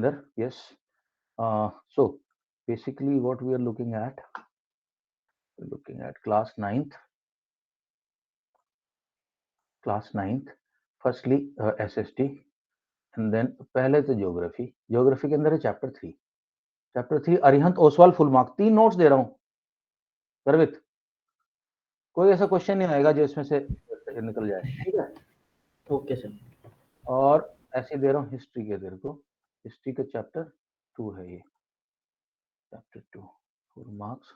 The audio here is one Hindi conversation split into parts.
अंदर, yes. So basically what we are looking at, class 9th, firstly SST, and then पहले तो ज्योग्राफी के अंदर है chapter 3 Arihant Oswal full mark, 3 notes दे रहा हूँ गर्वित, कोई ऐसा क्वेश्चन नहीं आएगा जो इसमें से निकल जाए, ठीक है? Okay sir. और ऐसे दे रहा हूँ हिस्ट्री के, तेरे को हिस्ट्री का चैप्टर 2 है ये, chapter 2 full marks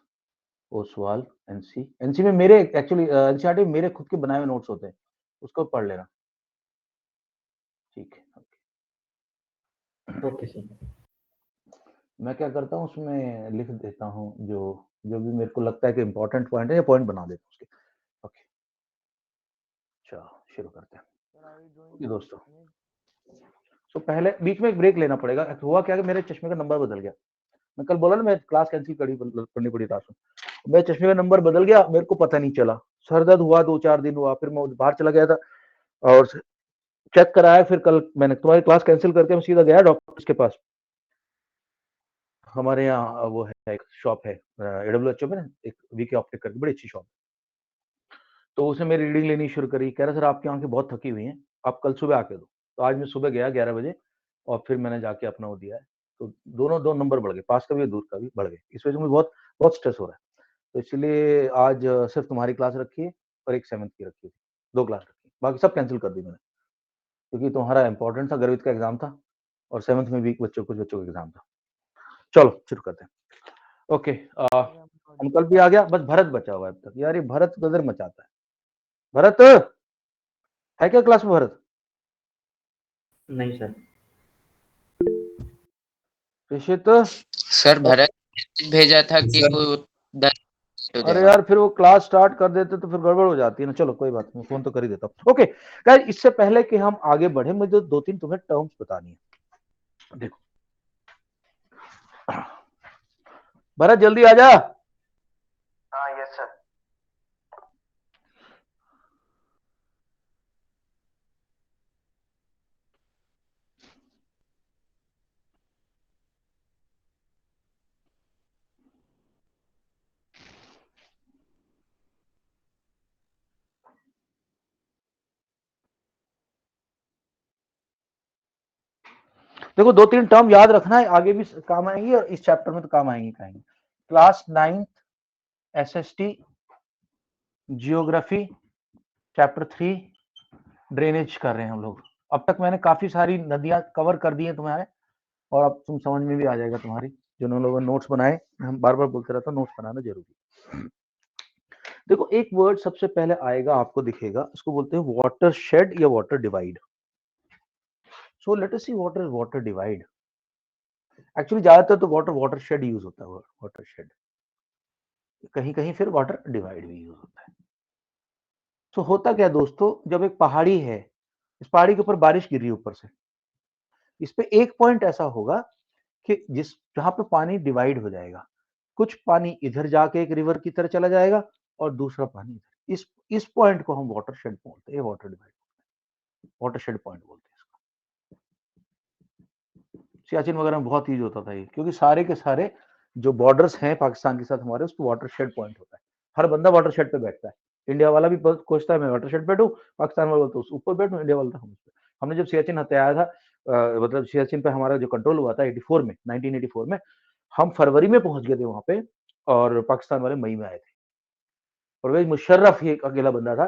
Oswal NC में मेरे एक्चुअली एनसीईआरटी में मेरे खुद के बनाए हुए नोट्स होते हैं, उसको पढ़ लेना, ठीक है? Okay sir. मैं क्या करता हूँ उसमें लिख देता हूँ जो जो भी मेरे को लगता है कि इम्पोर्टेंट पॉइंट है, या पॉइंट बना देता हूँ उसके। ओके, चलो शुरू करते हैं। ओके दोस्तों, तो पहले बीच में एक ब्रेक लेना पड़ेगा। हुआ क्या कि मेरे चश्मे का नंबर बदल गया, मैं कल बोला ना मैं क्लास कैंसिल करनी पड़ी रात में, मेरे चश्मे का नंबर बदल गया, मेरे को पता नहीं चला, सर दर्द हुआ 2-4 दिन हुआ, फिर मैं बाहर चला गया था और चेक कराया, फिर कल मैंने तुम्हारी क्लास कैंसिल करके मैं सीधा गया डॉक्टर के पास। हमारे यहाँ वो है एक शॉप है AWHO में ना, एक वीके ऑप्टिक करके बड़ी अच्छी शॉप, तो उसने मेरी रीडिंग लेनी शुरू करी, कह रहा सर आपकी आंखें बहुत थकी हुई हैं, आप कल सुबह आके दो। तो आज मैं सुबह गया 11 बजे और फिर मैंने जाके अपना वो दिया है, तो दोनों 2 नंबर बढ़ गए, पास का भी और दूर का भी बढ़ गए। इस वजह से मुझे बहुत बहुत स्ट्रेस हो रहा है, तो इसलिए आज सिर्फ तुम्हारी क्लास रखी है और एक 7th की रखी थी, 2 क्लास रखी, बाकी सब कैंसिल कर दी मैंने, क्योंकि तुम्हारा इंपॉर्टेंट था, गर्वित का एग्जाम था और 7th में भी कुछ बच्चों का एग्जाम था। चलो शुरू करते हैं। ओके, अंकल भी आ गया, बस भरत बचा हुआ है अब तक। यार ये भरत गदर मचाता है। भरत है क्या क्लास में? भरत नहीं सर। प्रेषित सर भरत भेजा था कि वो 10 हो अरे जाएगा। यार फिर वो क्लास स्टार्ट कर देते तो फिर गड़बड़ हो जाती है ना। चलो कोई बात नहीं, फोन तो कर ही देता हूँ। ओके गाइस, इससे पहले कि हम आगे बढ़े, मुझे 2-3 तुम्हें टर्म्स बतानी है। देखो भरत जल्दी आ जा। हाँ यस सर। देखो 2-3 टर्म याद रखना है, आगे भी काम आएंगी और इस चैप्टर में तो काम आएंगी। Class 9 SST geography chapter 3 drainage कर रहे हैं हम लोग। अब तक मैंने काफी सारी नदियां कवर कर दी हैं तुम्हारे, और अब तुम समझ में भी आ जाएगा तुम्हारी, जिन लोगों ने नोट्स बनाए। हम बार बार बोलते रहता हूँ नोट्स बनाना जरूरी। देखो एक वर्ड सबसे पहले आएगा, आपको दिखेगा, इसको बोलते हैं वाटर शेड या water divide. So let us see what is water divide. Actually ज्यादातर तो वाटर शेड यूज होता है, वाटर शेड, कहीं कहीं फिर वाटर डिवाइड भी यूज होता है। तो होता क्या दोस्तों, जब एक पहाड़ी है, इस पहाड़ी के ऊपर बारिश गिर रही है ऊपर से, इस पे एक पॉइंट ऐसा होगा कि जहां पे पानी डिवाइड हो जाएगा, कुछ पानी इधर जाके एक रिवर की तरह चला जाएगा और दूसरा पानी इधर। इस पॉइंट को हम वाटर शेड बोलते हैं, water divide, water shade point बोलते हैं इसको। सियाचिन वगैरह में बहुत यूज होता था ये, क्योंकि सारे के सारे जो बॉर्डर्स हैं पाकिस्तान के साथ हमारे, उसको वाटर शेड पॉइंट होता है। हर बंदा वाटर शेड पे बैठता है, इंडिया वाला भी कोसता है मैं वाटर शेड पे बैठूं, पाकिस्तान वाला बोलता है ऊपर बैठूं, इंडिया वाला था हम पे। हमने जब सियाचिन हत्याया था, मतलब सियाचिन पे हमारा जो कंट्रोल हुआ था 84 में, 1984 में, हम फरवरी में पहुंच गए थे वहां पे और पाकिस्तान वाले मई में आए थे। परवेज मुशर्रफ ही एक अकेला बंदा था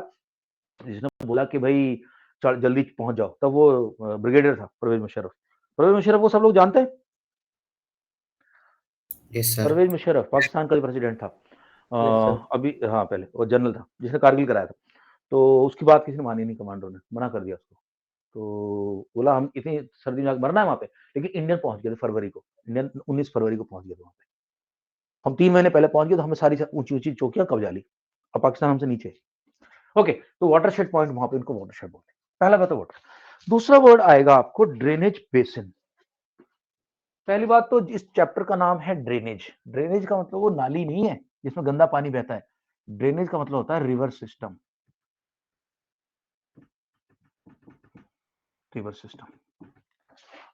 जिसने बोला कि भाई जल्दी पहुंच जाओ, तब वो ब्रिगेडियर था परवेज मुशर्रफ। परवेज मुशर्रफ को सब लोग जानते हैं। Yes sir. परवेज मुशर्रफ पाकिस्तान का प्रेसिडेंट था अभी, हाँ पहले वो जनरल था जिसने कारगिल कराया था। तो उसकी बात किसी ने मानी नहीं, कमांडो ने मना कर दिया उसको। तो बोला हम इतनी सर्दी में मरना है वहां पे, लेकिन इंडियन पहुंच गए थे फरवरी को, इंडियन 19 फरवरी को पहुंच गए थे वहां पे। हम 3 महीने पहले पहुंच गए, तो हमें सारी ऊंची ऊंची चौकियां कब्जा ली और पाकिस्तान हमसे नीचे। ओके, तो वाटरशेड पॉइंट वहां पे इनको वाटरशेड बोलते हैं। पहला बात है वाटर। दूसरा वर्ड आएगा आपको ड्रेनेज बेसिन। पहली बात तो इस चैप्टर का नाम है ड्रेनेज। ड्रेनेज का मतलब वो नाली नहीं है जिसमें गंदा पानी बहता है। ड्रेनेज का मतलब होता है रिवर सिस्टम, रिवर सिस्टम।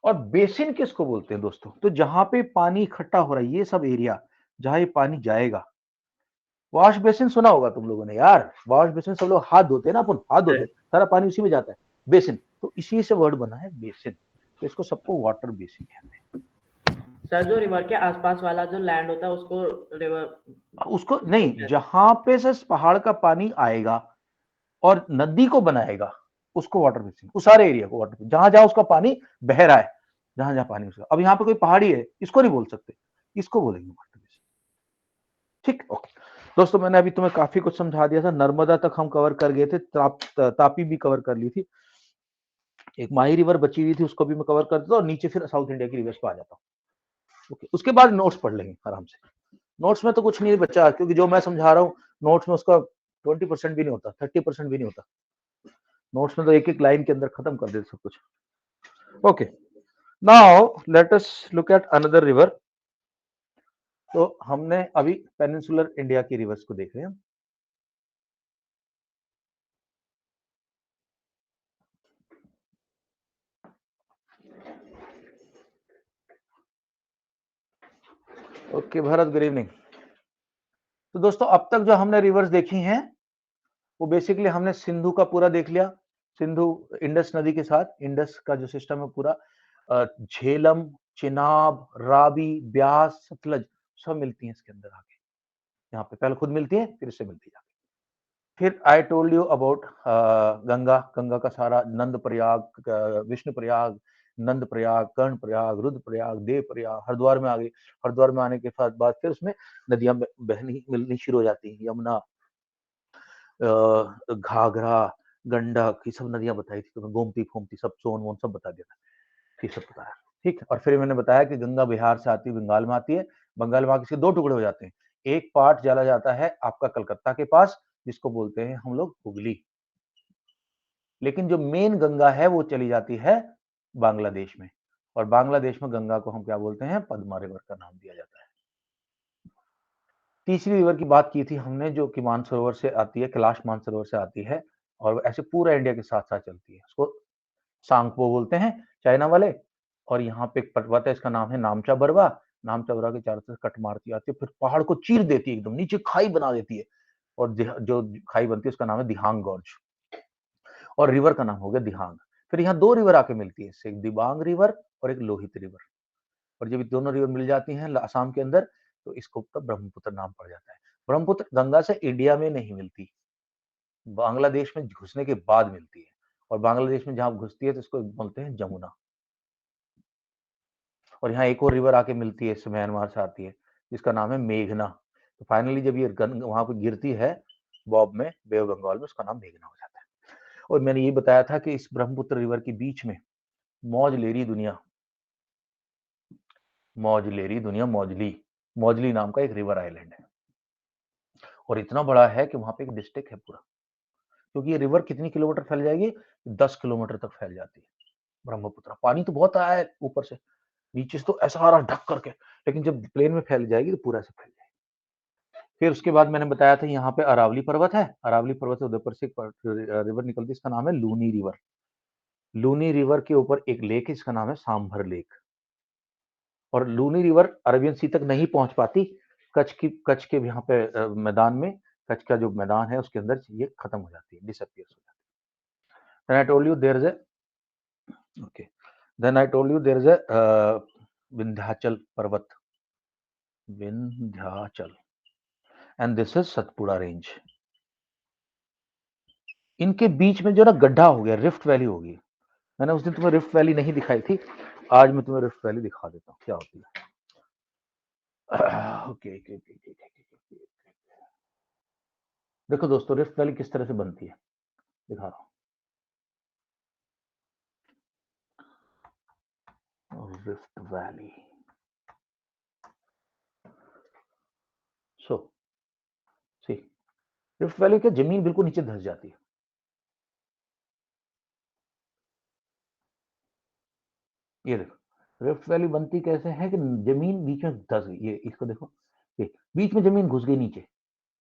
और बेसिन किसको बोलते हैं दोस्तों? तो जहां पे पानी इकट्ठा हो रहा है, ये सब एरिया जहां ये पानी जाएगा, वॉश बेसिन सुना होगा तुम लोगों ने यार। वॉश बेसिन सब लोग हाथ धोते हैं ना, अपन हाथ धोते हैं, सारा पानी उसी में जाता है, बेसिन। तो इसी से वर्ड बना है बेसिन, तो इसको सबको वाटर बेसिन कहते हैं। सर जो रिवर के आसपास वाला जो लैंड होता है उसको रिवर, उसको नहीं, जहां पे से पहाड़ का पानी आएगा और नदी को बनाएगा उसको वाटर बेसिन, उस सारे एरिया को वाटर बेसिन, जहां जहां उसका पानी बह रहा है, जहां जहां पानी उसका। अब यहाँ पे कोई पहाड़ी है, इसको नहीं बोल सकते, इसको बोलेंगे वाटर बेसिन। ठीक, ओके दोस्तों, मैंने अभी तुम्हें काफी कुछ समझा दिया था। नर्मदा तक हम कवर कर गए थे, तापी भी कवर कर ली थी, एक माही रिवर बची हुई थी, उसको भी मैं कवर कर देता हूँ, और नीचे फिर साउथ इंडिया की रिवर्स पे आ जाता हूँ। ओके, उसके बाद नोट्स पढ़ लेंगे आराम से। नोट्स में तो कुछ नहीं बचा, क्योंकि जो मैं समझा रहा हूँ नोट्स में उसका 20% भी नहीं होता, 30% भी नहीं होता। नोट्स में तो एक एक लाइन के अंदर खत्म कर देते सब कुछ। Okay, now let us look at another river. तो हमने अभी पेनिनसुलर इंडिया की रिवर्स को देख रहे हैं। Okay Bharat, good evening. तो दोस्तों अब तक जो हमने रिवर्स देखी हैं वो बेसिकली हमने सिंधु का पूरा देख लिया। सिंधु इंडस नदी के साथ, इंडस का जो सिस्टम है पूरा, झेलम, चिनाब, रावी, ब्यास, सतलज सब मिलती हैं इसके अंदर आके। यहाँ पे पहले खुद मिलती है, फिर इससे मिलती है। फिर I told you about Ganga. Ganga का सारा नंद प्रयाग, विष्णु प्रयाग, नंद प्रयाग, कर्ण प्रयाग, रुद्र प्रयाग, देव प्रयाग, हरिद्वार में आ गई। हरिद्वार में आने के बाद फिर उसमें नदियां बहनी मिलनी शुरू हो जाती हैं। यमुना, घाघरा, गंडक, ये सब नदियां बताई थी तुम्हें, गोमती फोमती सब, सोन वोन सब बता दिया था, ये सब बताया। ठीक, और फिर मैंने बताया कि गंगा बिहार से आती है, बंगाल में आती है। बंगाल में आके इसके दो टुकड़े हो जाते हैं। एक पार्ट चला जाता है आपका कलकत्ता के पास, जिसको बोलते हैं हम लोग हुगली, लेकिन जो मेन गंगा है वो चली जाती है बांग्लादेश में, और बांग्लादेश में गंगा को हम क्या बोलते हैं? पद्मा रिवर का नाम दिया जाता है। तीसरी रिवर की बात की थी हमने, जो कि मानसरोवर से आती है, कैलाश मानसरोवर से आती है, और ऐसे पूरा इंडिया के साथ साथ चलती है। उसको सांगपो बोलते हैं चाइना वाले। और यहाँ पे एक पर्वत है, इसका नाम है नामचा बरवा। नामचा बरवा के चारों तरफ कट मारती आती है, फिर पहाड़ को चीर देती है, एकदम नीचे खाई बना देती है, और जो खाई बनती है उसका नाम है दिहांग गॉर्ज, और रिवर का नाम हो गया दिहांग। फिर यहाँ दो रिवर आके मिलती है, एक दिबांग रिवर और एक लोहित रिवर। और जब ये दोनों रिवर मिल जाती हैं असम के अंदर, तो इसको तब ब्रह्मपुत्र नाम पड़ जाता है। ब्रह्मपुत्र गंगा से इंडिया में नहीं मिलती, बांग्लादेश में घुसने के बाद मिलती है, और बांग्लादेश में जहां घुसती है तो इसको बोलते हैं जमुना। और यहाँ एक और रिवर आके मिलती है, म्यांमार से आती है, जिसका नाम है मेघना। तो फाइनली जब ये वहां पे गिरती है बॉब में, बे ऑफ बंगाल में, उसका नाम मेघना हो जाता है। और मैंने ये बताया था कि इस ब्रह्मपुत्र रिवर के बीच में मौजलेरी दुनिया, मौजली नाम का एक रिवर आइलैंड है, और इतना बड़ा है कि वहां पे एक डिस्ट्रिक्ट है पूरा। क्योंकि ये रिवर कितनी किलोमीटर फैल जाएगी? 10 किलोमीटर तक फैल जाती है ब्रह्मपुत्र। पानी तो बहुत आया है ऊपर से, नीचे से तो ऐसा आ रहा ढक करके, लेकिन जब प्लेन में फैल जाएगी तो पूरा से फैल जाएगी। फिर उसके बाद मैंने बताया था यहाँ पे अरावली पर्वत है। अरावली पर्वत से उदयपुर से रिवर निकलती है, इसका नाम है लूनी रिवर। लूनी रिवर के ऊपर एक लेक है, इसका नाम है सांभर लेक। और लूनी रिवर अरबियन सी तक नहीं पहुंच पाती, कच्छ के यहाँ पे मैदान में, कच्छ का जो मैदान है उसके अंदर ये खत्म हो जाती है, डिसअपियर हो जाती है। Then I told you there is a okay. Then I told you there is a Vindhyachal पर्वत, Vindhyachal, and this is Satpura range. इनके बीच में जो ना गड्ढा हो गया, रिफ्ट वैली होगी। मैंने उस दिन तुम्हें रिफ्ट वैली नहीं दिखाई थी, आज मैं तुम्हें रिफ्ट वैली दिखा देता हूँ क्या होती है। ओके, देखो दोस्तों, रिफ्ट वैली किस तरह से बनती है दिखा रहा हूँ। रिफ्ट वैली, सो सी, रिफ्ट वैली की जमीन बिल्कुल नीचे धंस जाती है। ये देखो रिफ्ट वैली बनती कैसे है कि जमीन बीच में धंस गई, ये इसको देखो, ये बीच में जमीन घुस गई नीचे,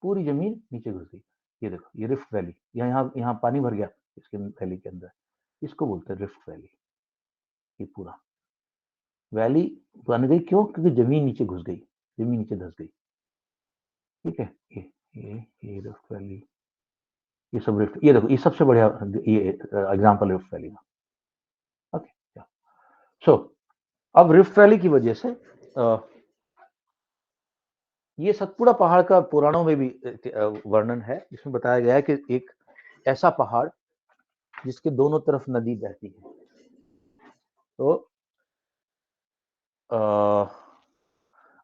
पूरी जमीन नीचे घुस गई। ये देखो, ये रिफ्ट वैली, यहाँ यहाँ पानी भर गया इसके वैली के अंदर, इसको बोलते हैं रिफ्ट वैली। ये पूरा वैली बन गई क्यों? क्योंकि जमीन नीचे घुस गई, जमीन नीचे धस गई। ठीक है, ये रिफ्ट वैली, ये सब रिफ्ट, ये देखो ये सबसे बढ़िया ये एग्जांपल रिफ्ट वैली का। ओके, सो अब रिफ्ट वैली की वजह से ये सतपुड़ा पहाड़ का पुराणों में भी वर्णन है, जिसमें बताया गया है कि एक ऐसा पहाड़ जिसके दोनों तरफ नदी बहती है। तो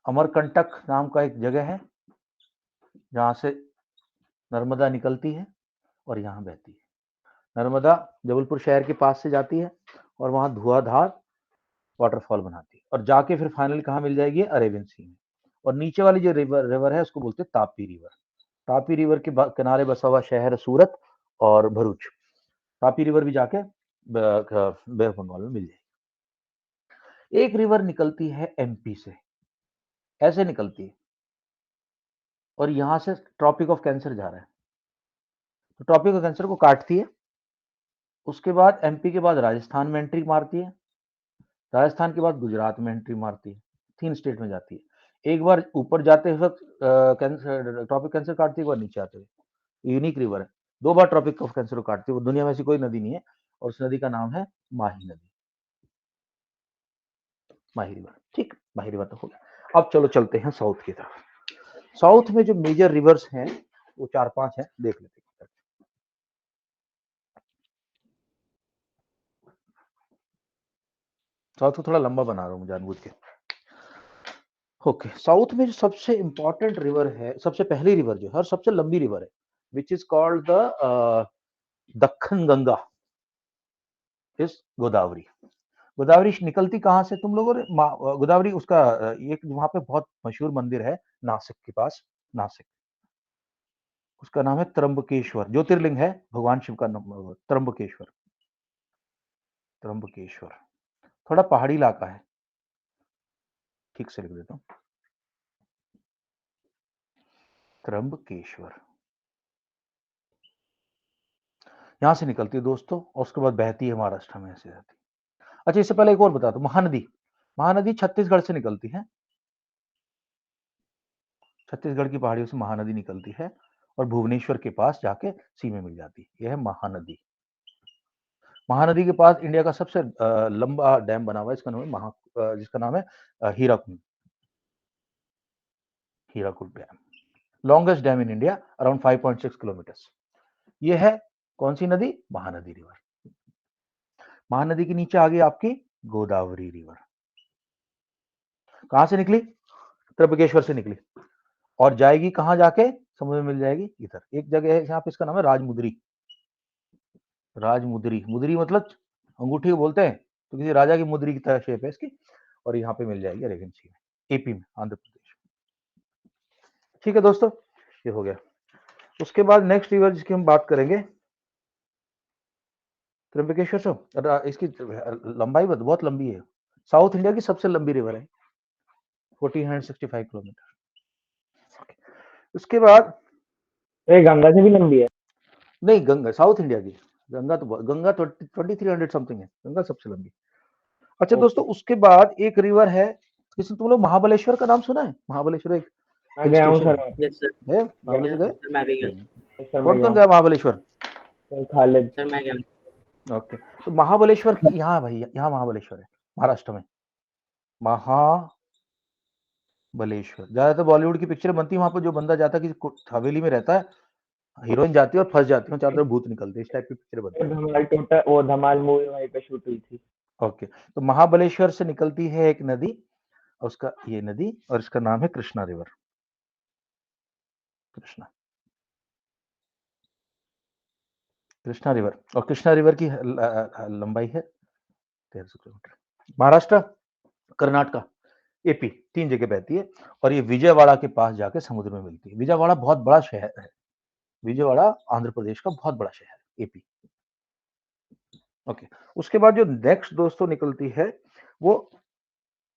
अमरकंटक नाम का एक जगह है जहां से नर्मदा निकलती है और यहाँ बहती है। नर्मदा जबलपुर शहर के पास से जाती है और वहां धुआंधार वाटरफॉल बनाती है और जाके फिर फाइनली कहाँ मिल जाएगी? अरेबियन सी में। और नीचे वाली जो रिवर है उसको बोलते हैं तापी रिवर। तापी रिवर के किनारे बसा हुआ शहर है सूरत और भरूच। तापी रिवर भी जाके बे ऑफ बंगाल में मिल जाएगी। एक रिवर निकलती है एमपी से, ऐसे निकलती है और यहां से ट्रॉपिक ऑफ कैंसर जा रहा है, तो ट्रॉपिक ऑफ कैंसर को काटती है। उसके बाद एमपी के बाद राजस्थान में एंट्री मारती है, राजस्थान के बाद गुजरात में एंट्री मारती है, 3 स्टेट में जाती है। एक बार ऊपर जाते वक्त कैंसर ट्रॉपिक कैंसर काटती है, एक बार नीचे आते हुए। यूनिक रिवर है, 2 बार ट्रॉपिक ऑफ कैंसर को काटती है। वो दुनिया में ऐसी कोई नदी नहीं है और उस नदी का नाम है माही नदी, माही रिवर। ठीक, माही रिवर तो हो गया। अब चलो चलते हैं साउथ की तरफ। साउथ में जो मेजर रिवर्स हैं वो 4-5 हैं, देख लेते हैं। साउथ को थोड़ा लंबा बना रहा हूँ जानबूझ के। ओके, साउथ में जो सबसे इंपॉर्टेंट रिवर है, सबसे पहली रिवर जो है और सबसे लंबी रिवर है, which is called the Deccan Ganga, is Godavari. Godavari निकलती कहाँ से? तुम लोगों ने गोदावरी उसका एक वहां पे बहुत मशहूर मंदिर है नासिक के पास, नासिक, उसका नाम है त्र्यंबकेश्वर, ज्योतिर्लिंग है भगवान शिव का नाम त्र्यंबकेश्वर। त्र्यंबकेश्वर थोड़ा पहाड़ी इलाका है, ठीक से लिख देता हूँ, त्र्यंबकेश्वर। यहां से निकलती है दोस्तों और उसके बाद बहती है महाराष्ट्र में ऐसे जाती है। अच्छा, इससे पहले एक और बता दो, महानदी, महानदी छत्तीसगढ़ से निकलती है, छत्तीसगढ़ की पहाड़ियों से महानदी निकलती है और भुवनेश्वर के पास जाके सी में मिल जाती है। यह है महानदी। महानदी के पास इंडिया का सबसे लंबा डैम बना हुआ है, इसका नाम है जिसका नाम है Hirakud, Hirakud dam, longest dam in India, around 5.6 kilometres. ये है कौन सी नदी? महानदी रिवर। महानदी के नीचे आ गई आपकी गोदावरी रिवर। कहां से निकली? त्र्यंबकेश्वर से निकली और जाएगी कहां? जाके समुद्र में मिल जाएगी इधर। एक जगह है यहाँ पे, इसका नाम है राजमुद्री। राजमुद्री, मुद्री मतलब अंगूठी को बोलते हैं, तो किसी राजा की मुद्री की तरह शेप है इसकी, और यहाँ पे मिल जाएगी अरेबियन सी में, एपी में, आंध्र प्रदेश। ठीक है दोस्तों, ये हो गया। उसके बाद नेक्स्ट रिवर जिसकी हम बात करेंगे त्र्यंबकेश्वर से, इसकी लंबाई बहुत लंबी है, साउथ इंडिया की सबसे लंबी रिवर है, 1465 किलोमीटर। उसके बाद गंगा से भी लंबी है? नहीं, गंगा साउथ इंडिया की, गंगा तो गंगा 2300 समथिंग है, गंगा सबसे लंबी। अच्छा दोस्तों, उसके बाद एक रिवर है, किसी तुम लोग महाबलेश्वर का नाम सुना है? महाबलेश्वर एक मैं गया हूँ सर। यस सर, है, महाबलेश्वर गए? सर मैं भी गया, सर मैं कौन गया कौन हूँ। गया महाबलेश्वर? सर खालिद। सर मैं गया। ओके, तो महाबलेश्वर यहाँ भाई, यहाँ महाबलेश्वर है महाराष्ट्र में, महाबलेश्वर। ज्यादातर बॉलीवुड की पिक्चर बनती है वहां पर, जो बंदा जाता है किसी हवेली में रहता है, हीरोइन जाती है और फंस जाती है, चारों तरफ भूत निकलते हैं, इस टाइप की पिक्चर बनती है। धमाल टोटा, वो धमाल मूवी वहीं पे शूट हुई थी। ओके, तो महाबलेश्वर से निकलती है एक नदी, उसका ये नदी, और इसका नाम है कृष्णा रिवर। कृष्णा, कृष्णा रिवर, और कृष्णा रिवर की लंबाई है 1300 किलोमीटर। महाराष्ट्र, कर्नाटका, एपी, 3 जगह बहती है और ये विजयवाड़ा के पास जाके समुद्र में मिलती है। विजयवाड़ा बहुत बड़ा शहर है, विजयवाड़ा आंध्र प्रदेश का बहुत बड़ा शहर है, एपी। ओके, उसके बाद जो नेक्स्ट दोस्तों निकलती है वो,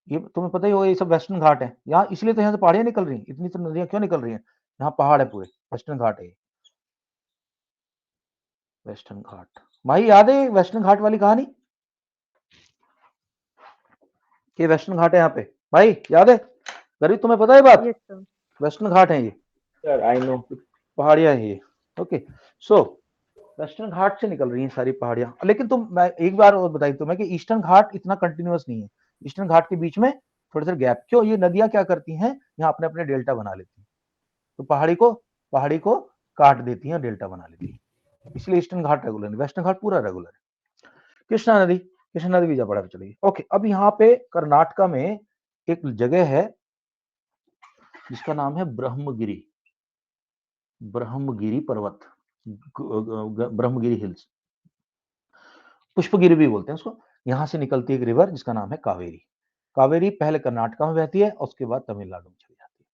ये तुम्हें पता ही होगा, ये सब वेस्टर्न घाट है यहाँ, इसलिए तो यहाँ से पहाड़ियां निकल रही हैं, इतनी तो नदियां क्यों निकल रही हैं? यहाँ पहाड़ है पूरे, वेस्टर्न घाट है, वेस्टर्न घाट। भाई याद है वेस्टर्न घाट वाली कहानी? ये वेस्टर्न घाट है यहाँ पे भाई, याद है गरीब, तुम्हें पता है बात? Yes, sir. वेस्टर्न घाट है ये, सर आई नो। पहाड़ियां है ये। ओके, सो वेस्टर्न घाट से निकल रही हैं सारी पहाड़ियां। लेकिन तुम, मैं एक बार और बताई तुम्हें कि ईस्टर्न घाट इतना कंटिन्यूअस नहीं है, ईस्टर्न घाट के बीच में थोड़े से गैप। क्यों? ये नदियां क्या करती हैं, यहाँ अपने अपने डेल्टा बना लेती हैं, तो पहाड़ी को काट देती हैं, डेल्टा बना लेती हैं, इसलिए ईस्टर्न घाट रेगुलर है, वेस्टर्न घाट पूरा रेगुलर है। कृष्णा नदी बीजा पड़ा चलिए। ओके, अब यहाँ पे कर्नाटका में एक जगह है जिसका नाम है ब्रह्मगिरी पर्वत, ब्रह्मगिरी हिल्स, पुष्पगिरी भी बोलते हैं उसको। यहाँ से निकलती है एक रिवर जिसका नाम है कावेरी। कावेरी पहले कर्नाटका में बहती है और उसके बाद तमिलनाडु में चली जाती है।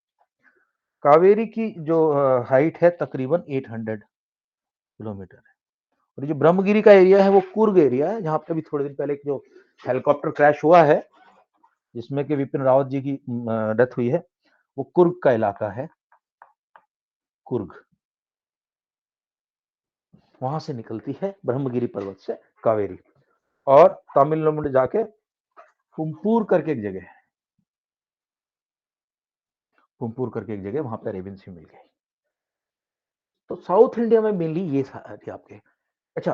कावेरी की जो हाइट है तकरीबन 800 किलोमीटर है। और जो ब्रह्मगिरी का एरिया है वो कुर्ग एरिया है, जहाँ पे अभी थोड़े दिन पहले एक जो हेलीकॉप्टर क्रैश हुआ है जिसमें कि विपिन रावत जी की डेथ हुई है, वो कुर्ग का इलाका है, कुर्ग। वहां से निकलती है ब्रह्मगिरी पर्वत से कावेरी, और तमिलनाडु में जाके पुमपूर करके एक जगह है, पुमपूर करके एक जगह, वहां पे अरेबियन सी मिल गई। तो साउथ इंडिया में मेनली ये थे आपके। अच्छा,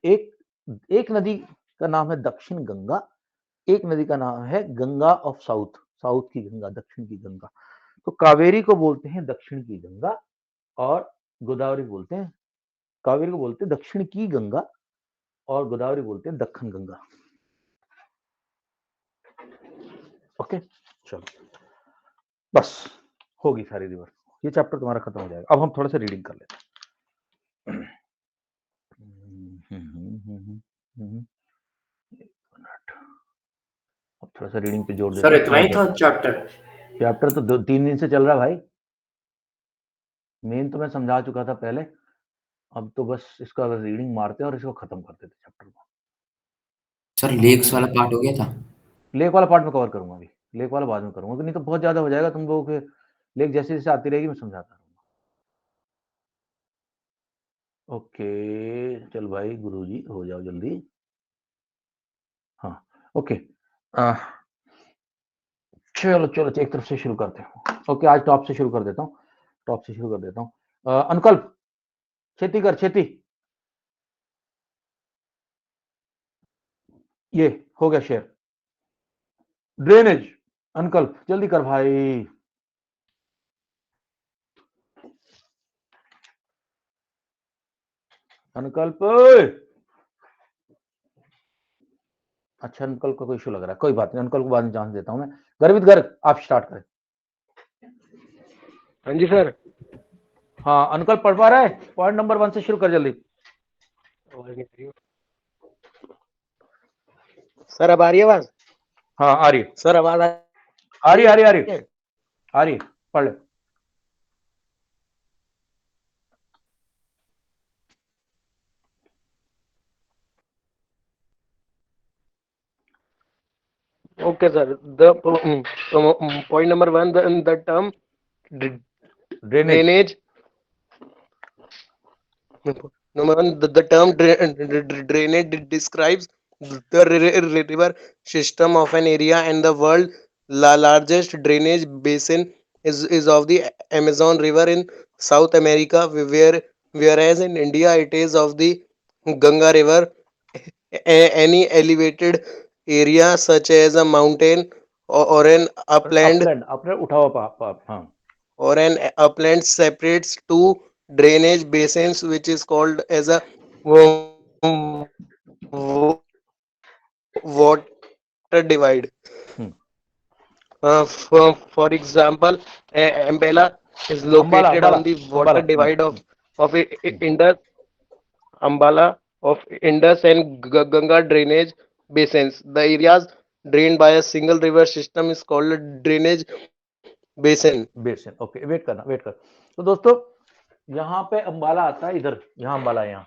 एक नदी का नाम है दक्षिण गंगा, एक नदी का नाम है गंगा ऑफ साउथ, साउथ की गंगा, दक्षिण की गंगा। तो कावेरी को बोलते हैं दक्षिण की गंगा, और गोदावरी बोलते हैं, कावेरी को बोलते हैं दक्षिण की गंगा, और गोदावरी बोलते हैं दक्षिण गंगा। ओके, चलो बस होगी सारी रिवर, ये चैप्टर तुम्हारा खत्म हो जाएगा। अब हम थोड़ा सा रीडिंग कर लेते हैं। अब थोड़ा सा रीडिंग पे जोर देते सर हैं। इतना ही था चैप्टर? चैप्टर तो 2-3 दिन से चल रहा है भाई, मेन तो मैं समझा चुका था पहले, अब तो बस इसका रीडिंग मारते हैं और इसको खत्म कर देते चैप्टर को। सर लेक्स वाला पार्ट हो गया था? लेक वाला पार्ट में कवर करूंगा, अभी लेक वाला बाद में करूंगा, नहीं तो बहुत ज्यादा हो जाएगा तुम लोगों के। लेक जैसे जैसे आती रहेगी मैं समझाता रहूंगा। ओके चल भाई, गुरुजी हो जाओ जल्दी। हाँ ओके, चलो चलो एक तरफ से शुरू करते हैं। ओके, आज टॉप से शुरू कर देता हूँ, टॉप से शुरू कर देता हूँ। अनुकल्प खेती कर, खेती, ये हो गया शेयर। ड्रेनेज, अनुकल्प जल्दी कर भाई। अनुकल्प, अच्छा अंकल को कोई इशू लग रहा है, कोई बात नहीं, अंकल को बाद में चांस देता हूं मैं। गर्वित गर्ग आप स्टार्ट करें। हाँ जी सर। हाँ अंकल पढ़ पा रहा है, पॉइंट नंबर 1 से शुरू कर जल्दी। सर अब आ रही है आवाज? हाँ आ रही है सर आवाज आ रही है, आ रही है, पढ़ ले। Okay sir, the point number 1, the term drainage, drainage. Number 1, the term drainage describes the river system of an area, and the world largest drainage basin is of the Amazon River in South America, whereas in India it is of the Ganga River. Any elevated area such as a mountain or an upland उठाओ पाप, हाँ, or an upland separates two drainage basins, which is called as a water divide. For example, Ambala is located on the water divide of Indus, Ambala of Indus and Ganga drainage basins. The areas drained by a single river system is called a drainage basin. Basin. Okay wait कर। तो दोस्तों यहाँ पे अंबाला आता है, इधर, यहाँ अंबाला है, यहाँ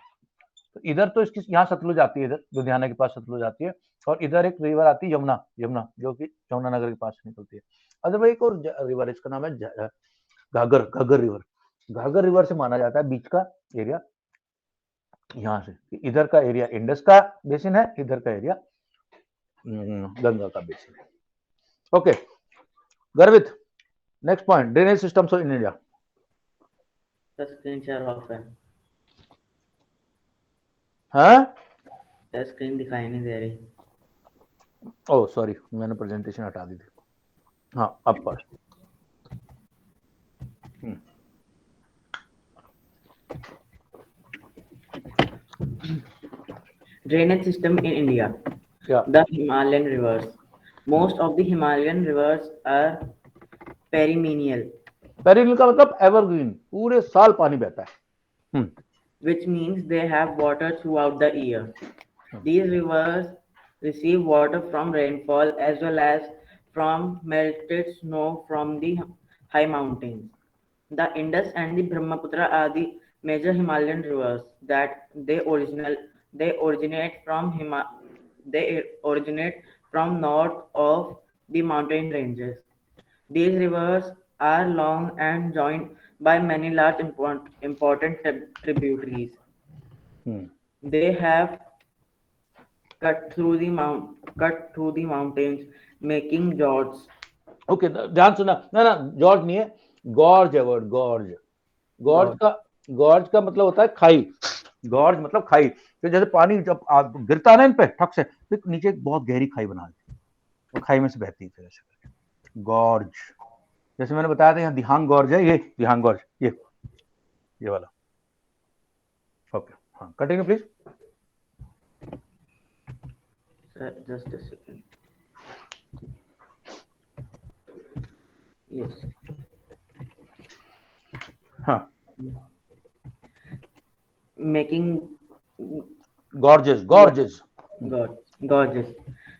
तो इधर तो इसकी यहाँ सतलुज आती है, इधर लुधियाना के पास सतलुज आती है, और इधर एक रिवर आती है यमुना जो कि यमुनानगर के पास निकलती है। अदर भाई एक और रिवर, इसका नाम है घाघर रिवर से माना जाता है बीच का एरिया, यहाँ से इधर का एरिया इंडस का बेसिन है, इधर का एरिया गंगा का बेसिन। ओके गर्वित, next point, drainage systems in India. The screen share off है, हाँ the screen दिखाई नहीं दे रही। ओह सॉरी, मैंने प्रेजेंटेशन हटा दी थी। हाँ अब पर Drainage system in India. क्या The Himalayan rivers. Most of the Himalayan rivers are perennial, perennial का मतलब एवरग्रीन, पूरे साल पानी बहता है। which means they have water throughout the year. These rivers receive water from rainfall as well as from melted snow from the high mountains. The Indus and the Brahmaputra are the major Himalayan rivers that they originate from north of the mountain ranges. These rivers are long and joined by many large important tributaries. They have cut through the mountains, making gorges. Okay ध्यान सुना, ना जॉर्ज नहीं है, गॉर्ज है वर्ड, गॉर्ज का मतलब होता है खाई, गॉर्ज मतलब खाई। तो जैसे पानी जब गिरता है ना इन पे ठक से, तो नीचे एक बहुत गहरी खाई बना देती है और खाई में से बहती है फिर ऐसे करके गॉर्ज। जैसे मैंने बताया था यहाँ दिहांग गॉर्ज है, ये दिहांग गॉर्ज, ये वाला। ओके हाँ continue please. Just a second. Yes. हाँ Making gorges. gorges.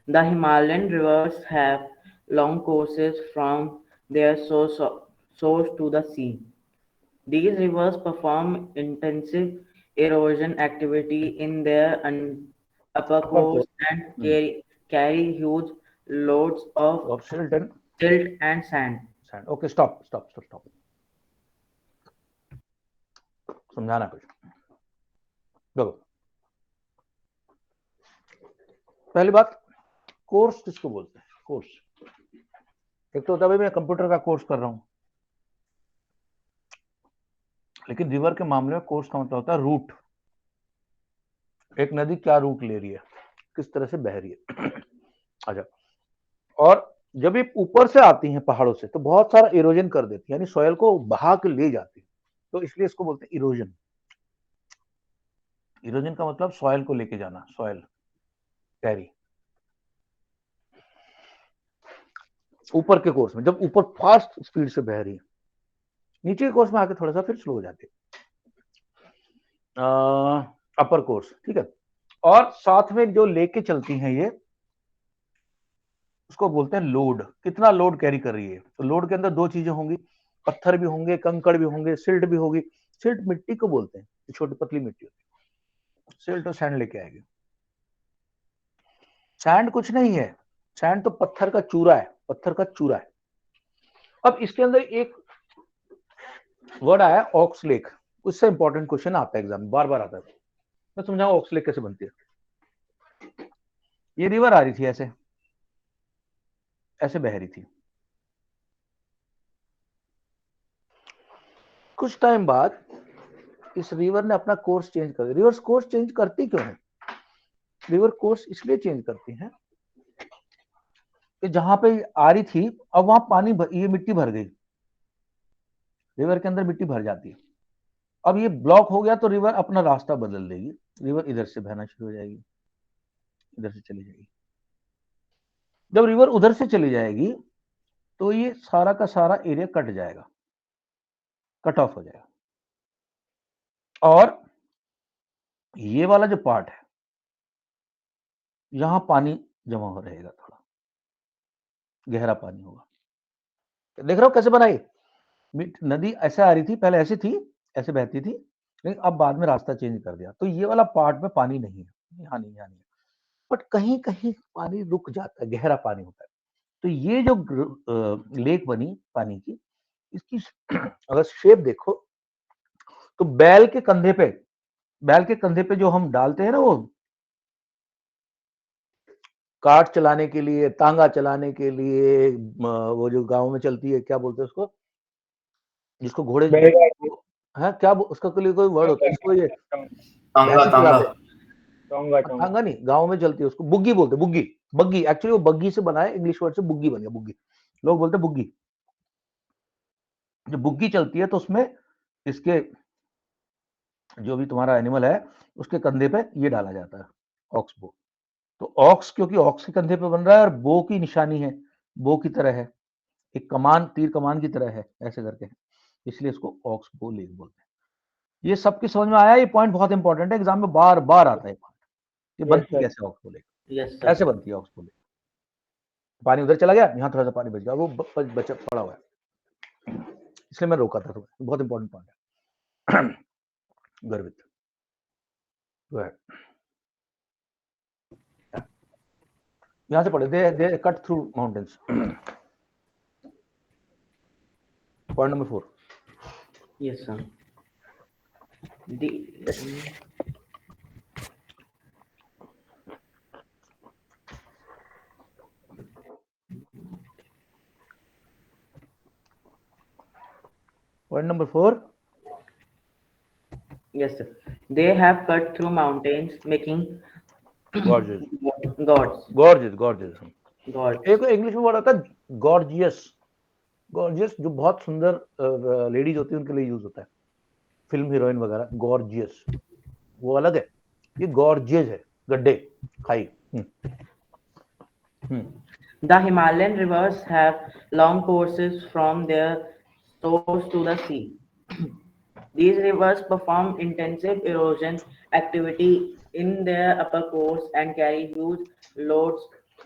The Himalayan rivers have long courses from their source to the sea. These rivers perform intensive erosion activity in their upper course and carry huge loads of silt and sand. Okay stop, समझाना कुछ। देखो पहली बात, कोर्स किसको बोलते हैं? कोर्स एक तो होता है भाई मैं कंप्यूटर का कोर्स कर रहा हूं, लेकिन रिवर के मामले में कोर्स का मतलब होता है रूट। एक नदी क्या रूट ले रही है, किस तरह से बह रही है। अच्छा, और जब ये ऊपर से आती हैं पहाड़ों से तो बहुत सारा इरोजन कर देती है, यानी सॉइल को बहा के ले जाती है, तो इसलिए इसको बोलते हैं इरोजन। इरोजन का मतलब सॉइल को लेके जाना, सॉइल कैरी। ऊपर के कोर्स में जब ऊपर फास्ट स्पीड से बह रही है, नीचे के कोर्स में आके थोड़ा सा फिर स्लो हो जाती है, अपर कोर्स, ठीक है। और साथ में जो लेके चलती हैं ये, उसको बोलते हैं लोड। कितना लोड कैरी कर रही है? तो लोड के अंदर दो चीजें होंगी, पत्थर भी होंगे, कंकड़ भी होंगे, सिल्ट भी होगी। सिल्ट मिट्टी को बोलते हैं, छोटी पतली मिट्टी होती है, सिल्ट और सैंड लेके आएगी। सैंड कुछ नहीं है, सैंड तो पत्थर का चूरा है, पत्थर का चूरा है। अब इसके अंदर एक वर्ड आया ऑक्स लेक, उससे इंपॉर्टेंट क्वेश्चन आता है एग्जाम, बार बार आता है। मैं समझाऊं ऑक्स लेक कैसे बनती है। ये रिवर आ रही थी, ऐसे ऐसे बह रही थी। कुछ टाइम बाद इस रिवर ने अपना कोर्स चेंज कर दिया। रिवर कोर्स चेंज करती क्यों है? रिवर कोर्स इसलिए चेंज करती है कि जहां पे आ रही थी अब वहां पानी ये मिट्टी भर गई, रिवर के अंदर मिट्टी भर जाती है। अब ये ब्लॉक हो गया तो रिवर अपना रास्ता बदल देगी, रिवर इधर से बहना शुरू हो जाएगी, इधर से चली जाएगी। जब रिवर उधर से चली जाएगी तो ये सारा का सारा एरिया कट जाएगा, कट ऑफ हो जाएगा, और ये वाला जो पार्ट है यहां पानी जमा हो रहेगा, थोड़ा गहरा पानी होगा। देख रहे हो कैसे बनाई नदी? ऐसे आ रही थी, पहले ऐसे थी, ऐसे बहती थी, लेकिन अब बाद में रास्ता चेंज कर दिया। तो ये वाला पार्ट में पानी नहीं है, यहाँ नहीं, यहाँ नहीं, बट कहीं कहीं पानी रुक जाता है, गहरा पानी होता है। तो ये जो लेक बनी पानी की, इसकी अगर शेप देखो तो बैल के कंधे पे जो हम डालते हैं ना वो कार्ट चलाने के लिए, तांगा चलाने के लिए, वो जो गांव में चलती है, क्या बोलते हैं उसको, जिसको घोड़े बैलगाड़ी, है, क्या उसका के लिए कोई वर्ड होता है, जिसको ये तांगा भैंसे तांगा चलाते हैं। टोंगा टोंगा। तांगा नहीं, गांव में चलती है उसको बुग्गी बोलते हैं, बुग्गी। बग्गी, एक्चुअली वो बग्गी से बना है, इंग्लिश वर्ड से बुग्गी बन गया, बुग्गी। लोग बोलते हैं बुग्गी। जब बुग्गी चलती है तो उसमें इसके जो भी तुम्हारा एनिमल है उसके कंधे पे ये डाला जाता है, ऑक्स बो। तो ऑक्स, क्योंकि ऑक्स के कंधे पे बन रहा है और बो की निशानी है, बो की तरह है, एक कमान, तीर कमान की तरह है, ऐसे करके, इसलिए इसको ऑक्स बो लेग बोलते हैं। ये सबकी समझ में आया? ये पॉइंट बहुत इंपॉर्टेंट है, एग्जाम में बार बार आता है पॉइंट। ये Yes, बनती sir. कैसे ऑक्स बो लेग, Yes, sir. ऐसे बनती है ऑक्स बो लेग। पानी उधर चला गया, यहाँ थोड़ा सा पानी बच गया, वो बचा पड़ा हुआ है, इसलिए मैं रोका था तुम्हें। बहुत इंपॉर्टेंट पॉइंट है। गर्वित, यहाँ से पढ़े, they cut through mountains. Point number 4। Yes, sir. The point number 4। yes, sir. They have cut through mountains, making gorgeous, gods. Gorgeous, gorgeous. Gods. एक इंग्लिश में वर्ड आता है गॉर्जियस। गॉर्जियस जो बहुत सुंदर लेडीज होती है उनके लिए यूज होता है, फिल्म हीरोइन वगैरह। गॉर्जियस वो अलग है, ये गॉर्जियस है, गड्ढे, खाई। The Himalayan rivers have long courses from their source to the sea. These rivers perform intensive erosion activity in their upper course and carry huge loads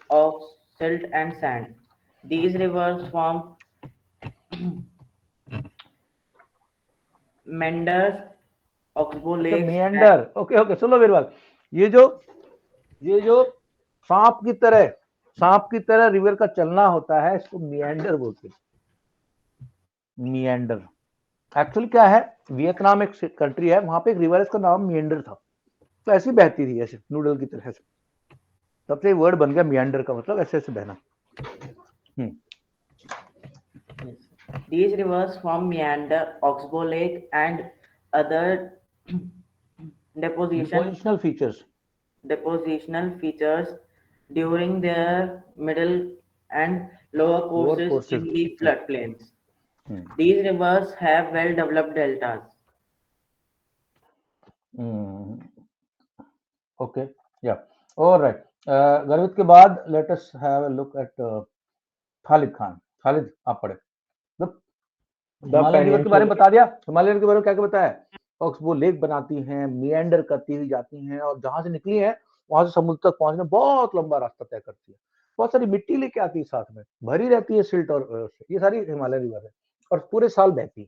of silt and sand. These rivers form meanders, oxbow lakes, and meander, okay okay, सुनो मेरी बात। ये जो सांप की तरह रिवर का चलना होता है, इसको मिएंडर बोलते हैं। मिएंडर एक्चुअली क्या है, वियतनाम एक कंट्री है, वहां पे एक रिवर है, इसका नाम मिएंडर था। तो ऐसी बहती थी, ऐसे नूडल की तरह से, तब से वर्ड बन गया मिएंडर का मतलब ऐसे ऐसे बहना। these rivers form meander, oxbow lake, and other depositional features. depositional features during their middle and lower courses courses. in the floodplains. These rivers have well-developed deltas. Okay, या ऑलराइट। गर्वित के बाद let us have a look eight Khalid Khan. Khalid आप पढ़े। हिमालयन रिवर के बारे में बता दिया, हिमालयन के बारे में क्या क्या बताया? ऑक्सबो लेक बनाती हैं, मिएंडर करती हुई जाती हैं, और जहां से निकली है वहां से समुद्र तक पहुंचने बहुत लंबा रास्ता तय करती है। बहुत सारी मिट्टी लेके आती है साथ में, भरी रहती है सिल्ट और ये सारी हिमालयन रिवर है, और पूरे साल बहती है।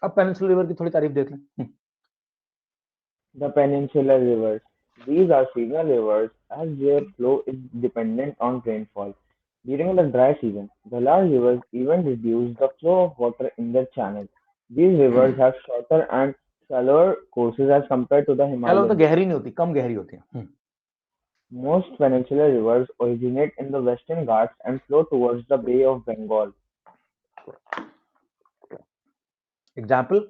अब पेनिनसुलर रिवर की थोड़ी तारीफ देख लें। The peninsular rivers. These are seasonal rivers as their flow is dependent on rainfall. During the dry season, the large rivers even reduce the flow of water in their channels. These rivers have shorter and shallower courses as compared to the क्या Himalayan तो rivers. गहरी नहीं होती, कम गहरी होती है। Most peninsular rivers originate in the Western Ghats and flow towards the Bay of Bengal. Example,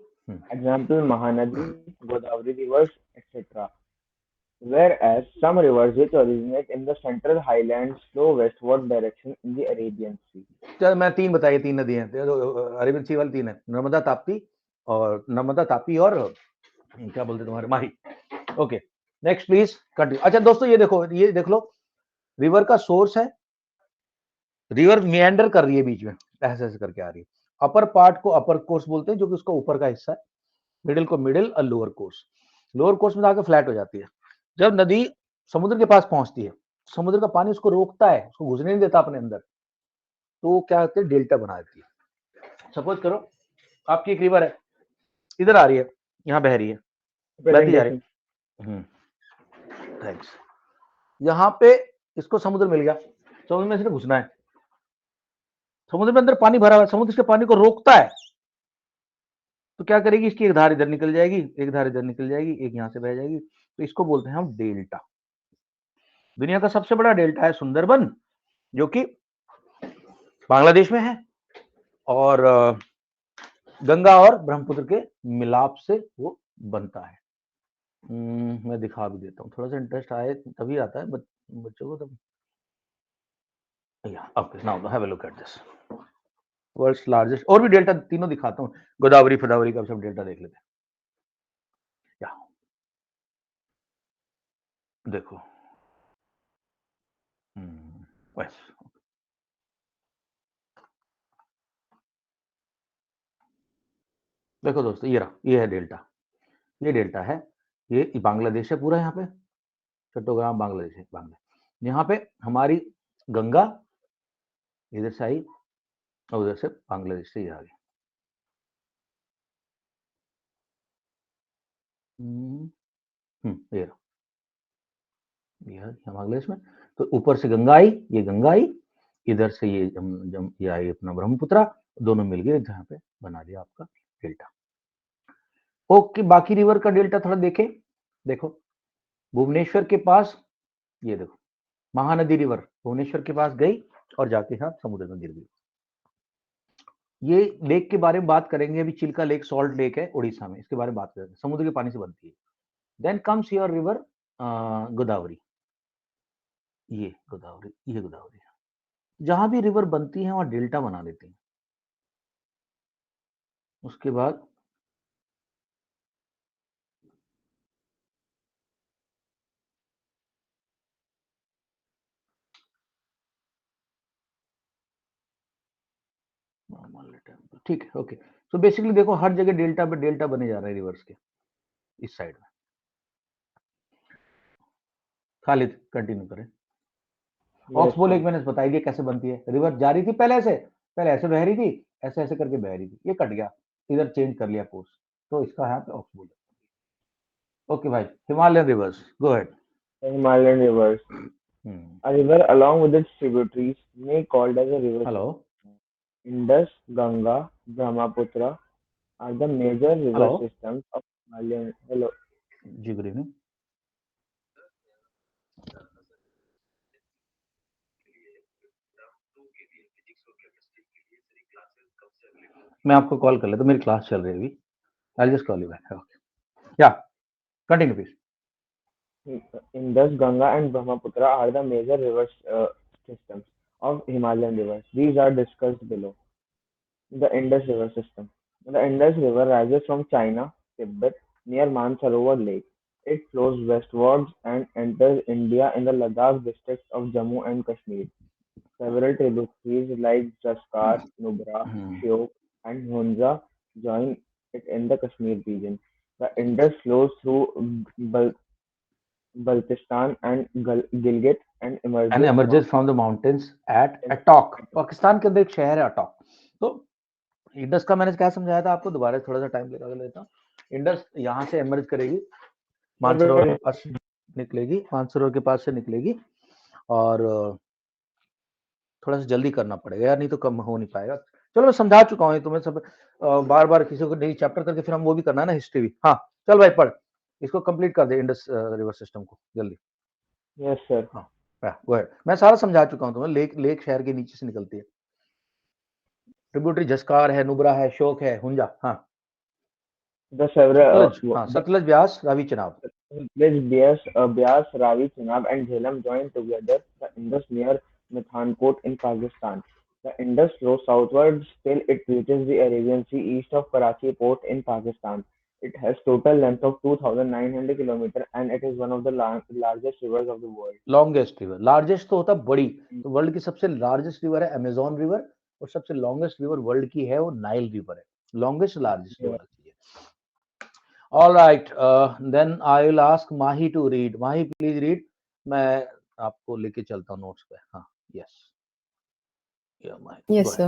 Example Mahanadi, Godavari rivers, etc. Whereas some rivers which originate in the central highlands flow westward direction in the Arabian Sea. चल मैं 3 बताइए, 3 नदी हैं अरेबियन सी वाली, 3 है, नर्मदा ताप्ती और क्या बोलते तुम्हारे Mahi. Okay, next please continue. अच्छा दोस्तों ये देखो, ये देख लो, रिवर का सोर्स है, रिवर मिएंडर कर रही है बीच में, ऐसे ऐसे करके आ रही है। अपर पार्ट को अपर कोर्स बोलते हैं, जो कि उसका ऊपर का हिस्सा है, मिडिल को मिडिल और लोअर कोर्स। लोअर कोर्स में आके फ्लैट हो जाती है। जब नदी समुद्र के पास पहुंचती है, समुद्र का पानी उसको रोकता है, उसको घुसने नहीं देता अपने अंदर, तो वो क्या होती है, डेल्टा बना देती है। सपोज करो आपकी एक रिवर है, इधर आ रही है, यहाँ बह रही है, बहती जा रही है। थैंक्स। यहाँ पे इसको समुद्र मिल गया, समुद्र में इसने घुसना है, समुद्र में अंदर पानी भरा हुआ है, समुद्र इसके पानी को रोकता है, तो क्या करेगी, इसकी एक धार इधर निकल जाएगी, एक धार इधर निकल जाएगी, एक यहाँ से बह जाएगी, तो इसको बोलते हैं हम डेल्टा। दुनिया का सबसे बड़ा डेल्टा है सुंदरबन, जो कि बांग्लादेश में है, और गंगा और ब्रह्मपुत्र के मिलाप से वो बनता है। मैं दिखा भी देता हूँ, थोड़ा सा इंटरेस्ट आए तभी आता है बच्चों को तब। Okay, now have a look at this world's largest, और भी डेल्टा तीनों दिखाता हूँ, गोदावरी फदावरी का सब डेल्टा देख लेते हैं। या देखो, बस देखो दोस्तों, ये रहा, ये है डेल्टा, ये डेल्टा है, ये बांग्लादेश है पूरा, यहाँ पे चट्टोग्राम बांग्लादेश है, बांग्लादेश। यहाँ पे हमारी गंगा इधर से आई और उधर से बांग्लादेश से ये आ गई। ये रहा, ये है बांग्लादेश में। तो ऊपर से गंगा आई, ये गंगा आई, इधर से ये आई अपना ब्रह्मपुत्र, दोनों मिल गए जहाँ पे बना दिया आपका डेल्टा। ओके, बाकी रिवर का डेल्टा थोड़ा देखें। देखो, भुवनेश्वर के पास, ये देखो महानदी रिवर भुवनेश्वर के पास गई और जाके यहाँ समुद्र में गिर गई। ये लेक के बारे में बात करेंगे अभी, चिल्का लेक, सॉल्ट लेक है उड़ीसा में, इसके बारे में बात करेंगे, समुद्र के पानी से बनती है। Then comes your river Godavari, ये गोदावरी, ये गोदावरी। जहां भी रिवर बनती है वहां डेल्टा बना देते हैं। उसके बाद ठीक है, ओके। सो बेसिकली देखो, हर जगह डेल्टा पे डेल्टा बने जा रहे हैं रिवर्स के इस साइड में। खालिद कंटिन्यू करें। ऑक्सबो लेक मैंने बताई दिया कैसे बनती है, रिवर जा रही थी पहले ऐसे बह रही थी, ऐसे ऐसे करके बह रही थी, ये कट गया, इधर चेंज कर लिया कोर्स, तो इसका यहाँ पे ऑक्सबो लेक। ओके भाई, Himalayan reverse, go ahead. Himalayan rivers. A river along with its tributaries may called as a river. Hello, Indus, Ganga, Brahmaputra are the major river Hello. systems of Himalayan. Hello. जी गुड इवनिंग। मैं आपको कॉल कर लेता हूँ, मेरी क्लास चल रही है अभी, I just call you back. Okay, yeah continue please. Indus, Ganga, and Brahmaputra are the major river systems of Himalayan rivers. These are discussed below. The Indus River system. The Indus River rises from China, Tibet, near Mansarovar Lake. It flows westwards and enters India in the Ladakh districts of Jammu and Kashmir. Several tributaries like Jaskar, Nubra, Shyok, and Hunza join it in the Kashmir region. The Indus flows through Baltistan and Gilgit and and emerges from the mountains at Attock, Pakistan के अंदर एक शहर है अटॉक। तो इंडस का मैंने क्या समझाया था आपको, दोबारा थोड़ा सा टाइम लेता हूँ। इंडस यहाँ से एमर्ज करेगी, मानसरोवर के पास निकलेगी, मानसरोवर के पास से निकलेगी, और थोड़ा सा जल्दी करना पड़ेगा यार, नहीं तो कम हो नहीं पाएगा। चलो मैं समझा चुका हूँ तुम्हें सब, बार बार किसी को नहीं चैप्टर करके फिर हम वो भी करना है ना, हिस्ट्री भी। हाँ चल भाई पढ़, इसको कंप्लीट कर दे इंडस रिवर सिस्टम को जल्दी। Yes sir. हाँ मैं सारा समझा चुका हूँ तुम्हें। लेक शहर के नीचे से निकलती है, ट्रिब्यूटरी जस्कार है, नुब्रा है, शोक है, हुंजा। हाँ Sutlej, Beas, Ravi, Chenab. Byas, Ravi, Chenab, and Jhelum join together the Indus near Mithankot in Pakistan. The Indus flows southwards till it reaches the Arabian Sea east of Karachi port in Pakistan. It has total length of 2,900 kilometers and it is one of the largest rivers of the world. Longest river, largest तो होता बड़ी, तो वर्ल्ड की सबसे लार्जेस्ट रिवर है अमेजोन रिवर, और सबसे लॉन्गेस्ट रिवर वर्ल्ड की है वो नाइल रिवर है, लॉन्गेस्ट लार्जेस्ट रिवर है। All right, then I will ask Mahi to read. Mahi, please read. मैं आपको लेके चलता हूँ नोट्स पे। हाँ, yes. Yeah, Mahi. Yes, sir.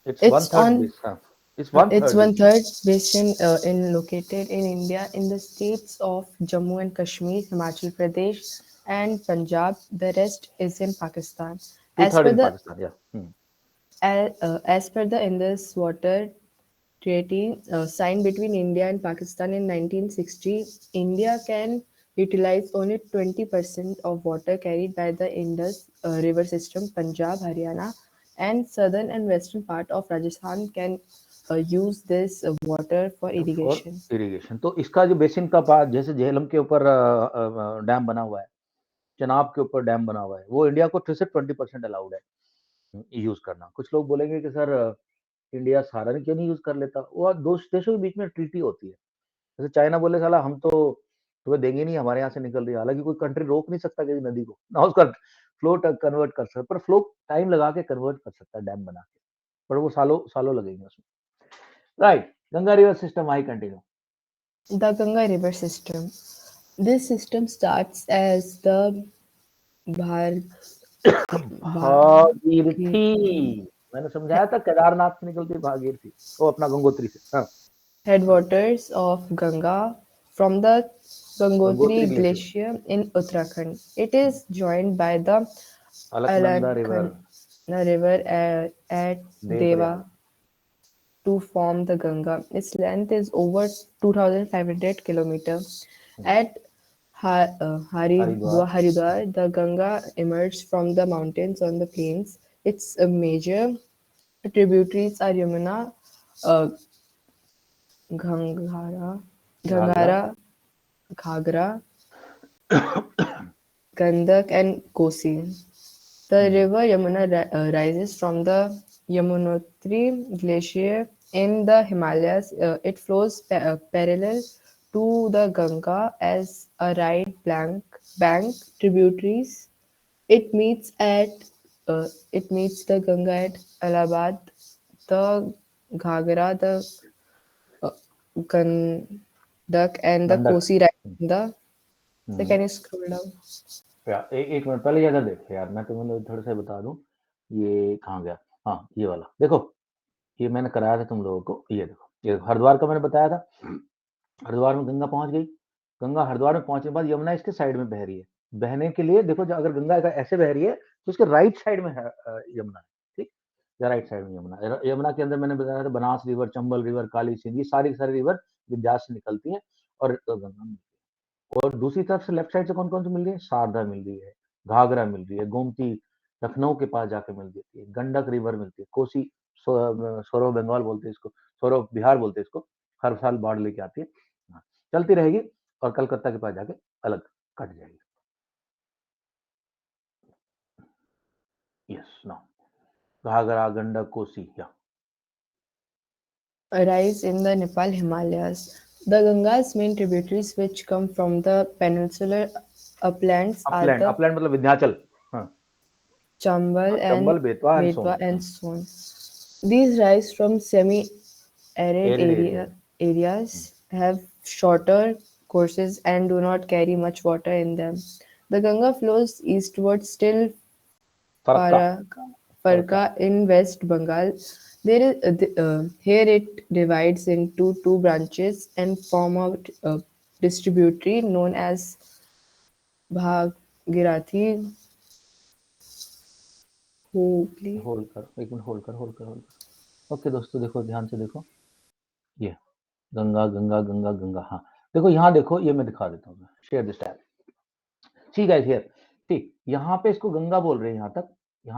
It's 1/3 base. Huh? It's 1/3. It's 1/3 basin located in India in the states of Jammu and Kashmir, Himachal Pradesh, and Punjab. The rest is in Pakistan. As 2/3 per in the Pakistan, yeah. as per the Indus Water Treaty signed between India and Pakistan in 1960, India can utilize only 20% of water carried by the Indus river system. Punjab, Haryana, and southern and western part of Rajasthan can use this water for for irrigation. Irrigation. तो इसका जो बेसिन का पार्ट, जैसे झेलम के ऊपर डैम बना हुआ है, चनाब के ऊपर डैम बना हुआ है, वो इंडिया को 20% अलाउड है यूज करना। कुछ लोग बोलेंगे कि सर इंडिया सारा नहीं क्यों नहीं यूज कर लेता? वो दो देशों के बीच में ट्रीटी होती है। जैसे चाइना बोले साला हम तो तुम्हें देंगे नहीं, हमारे यहाँ से निकल रही है। हालांकि कोई कंट्री रोक नहीं सकता किसी नदी को, ना उसका फ्लो कन्वर्ट कर सकता, पर फ्लो टाइम लगा के कन्वर्ट कर सकता है डैम बना के, पर वो सालों सालों लगेंगे उसमें। Right, Ganga river system, I continue. The Ganga River system. This system starts as the Bhar Bhagirathi, मैंने समझाया था केदारनाथ से निकलती भागीरथी, वो अपना गंगोत्री से। हाँ, headwaters of Ganga from the Gangotri Gangotri Glacier in Uttarakhand. It is joined by the Alaknanda river, Alaknanda River at Dev Deva to form the Ganga. Its length is over 2,500 kilometers. At Haridwar, the Ganga emerged from the mountains on the plains. Its major tributaries are Yamuna, Gangara, Ghagra, Gandak, and Kosi. The river Yamuna rises from the Yamunotri Glacier in the Himalayas. It flows parallel to the Ganga as a right bank tributaries. It meets the Ganga at Allahabad, the Ghagra, the Gandak, and the Gandak. Kosi rise in the. So can you scroll down? एक मिनट पहले इधर देखो यार, मैं तुम्हें थोड़ा सा बता दूं, ये कहाँ गया? हाँ, ये वाला देखो, ये मैंने कराया था तुम लोगों को। ये देखो, ये हरिद्वार का मैंने बताया था। हरिद्वार में गंगा पहुंच गई। गंगा हरिद्वार में पहुंचने के बाद यमुना इसके साइड में बह रही है। बहने के लिए देखो, अगर गंगा ऐसे बह रही है तो उसके राइट साइड में है यमुना, ठीक, या राइट साइड में यमुना। यमुना के अंदर मैंने बताया था बनास रिवर, चंबल रिवर, काली सिंध, ये सारी रिवर विद्यास से निकलती है और गंगा में। और दूसरी तरफ से लेफ्ट साइड से कौन कौन सी मिल रही है? शारदा मिल रही है, घाघरा मिल रही है, गोमती लखनऊ के पास जाके मिल जाती है, गंडक रिवर मिलती है, कोसी सौरव बंगाल बोलते हैं इसको, सौरव बिहार बोलते हैं इसको, हर साल बाढ़ लेके आती है, चलती रहेगी और कलकत्ता के पास जाके अलग कट जाएगी। यस, नाउ घाघरा, गंडक, कोसी, या Arise in the Nepal Himalayas. The Ganga's main tributaries, which come from the peninsular uplands, are the upland मतलब विंध्याचल, हाँ, Chambal and Chambal, Betwa and Betwa Son. and Son. These rise from semi-arid Arid areas, have shorter courses, and do not carry much water in them. The Ganga flows eastwards till Farka in West Bengal. Here it divides into two branches and form a distributary known as Bhagirathi. Hold कर, एक मिनट होल्ड कर। ओके दोस्तों, देखो ध्यान से देखो, ये गंगा गंगा गंगा गंगा, हाँ देखो यहाँ देखो, ये मैं दिखा देता हूँ, शेयर दिस टैब। ठीक है, हियर, ठीक, यहाँ पे इसको गंगा बोल रहे हैं, यहाँ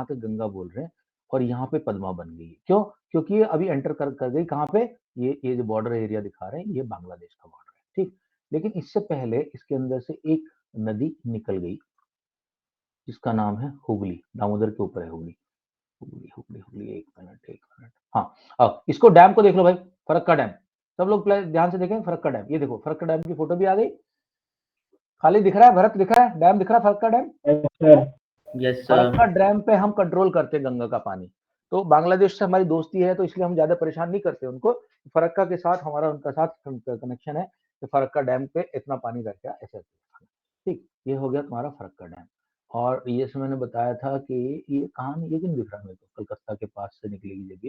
तक गंगा बोल रहे हैं, और यहाँ पे पद्मा बन गई है। क्यों? क्योंकि ये अभी एंटर कर गई कहाँ पे? ये जो बॉर्डर एरिया दिखा रहे हैं, ये बांग्लादेश का बॉर्डर है, ठीक। लेकिन इससे पहले इसके अंदर से एक नदी निकल गई जिसका नाम है हुगली, दामोदर के ऊपर है हुगली, एक मिनट, हाँ, अब इसको डैम को देख लो भाई, फरक्का डैम। सब लोग ध्यान से देखें फरक्का डैम, ये देखो फरक्का डैम की फोटो भी आ गई। खाली दिख रहा है, भरत दिख रहा है, डैम दिख रहा है, Farakka dam. Yes, sir. Farakka dam पे हम कंट्रोल करते हैं गंगा का पानी। तो बांग्लादेश से हमारी दोस्ती है, तो इसलिए हम ज्यादा परेशान नहीं करते उनको। फरक्का के साथ हमारा उनका साथ कनेक्शन है, तो फरक्का डैम पे इतना पानी रह गया ऐसे, ठीक। ये हो गया तुम्हारा फरक्का डैम। और ये से मैंने बताया था कि ये कहाँ, ये क्यों दिख रहा है मेरे को? कलकत्ता के पास से निकलेगी जब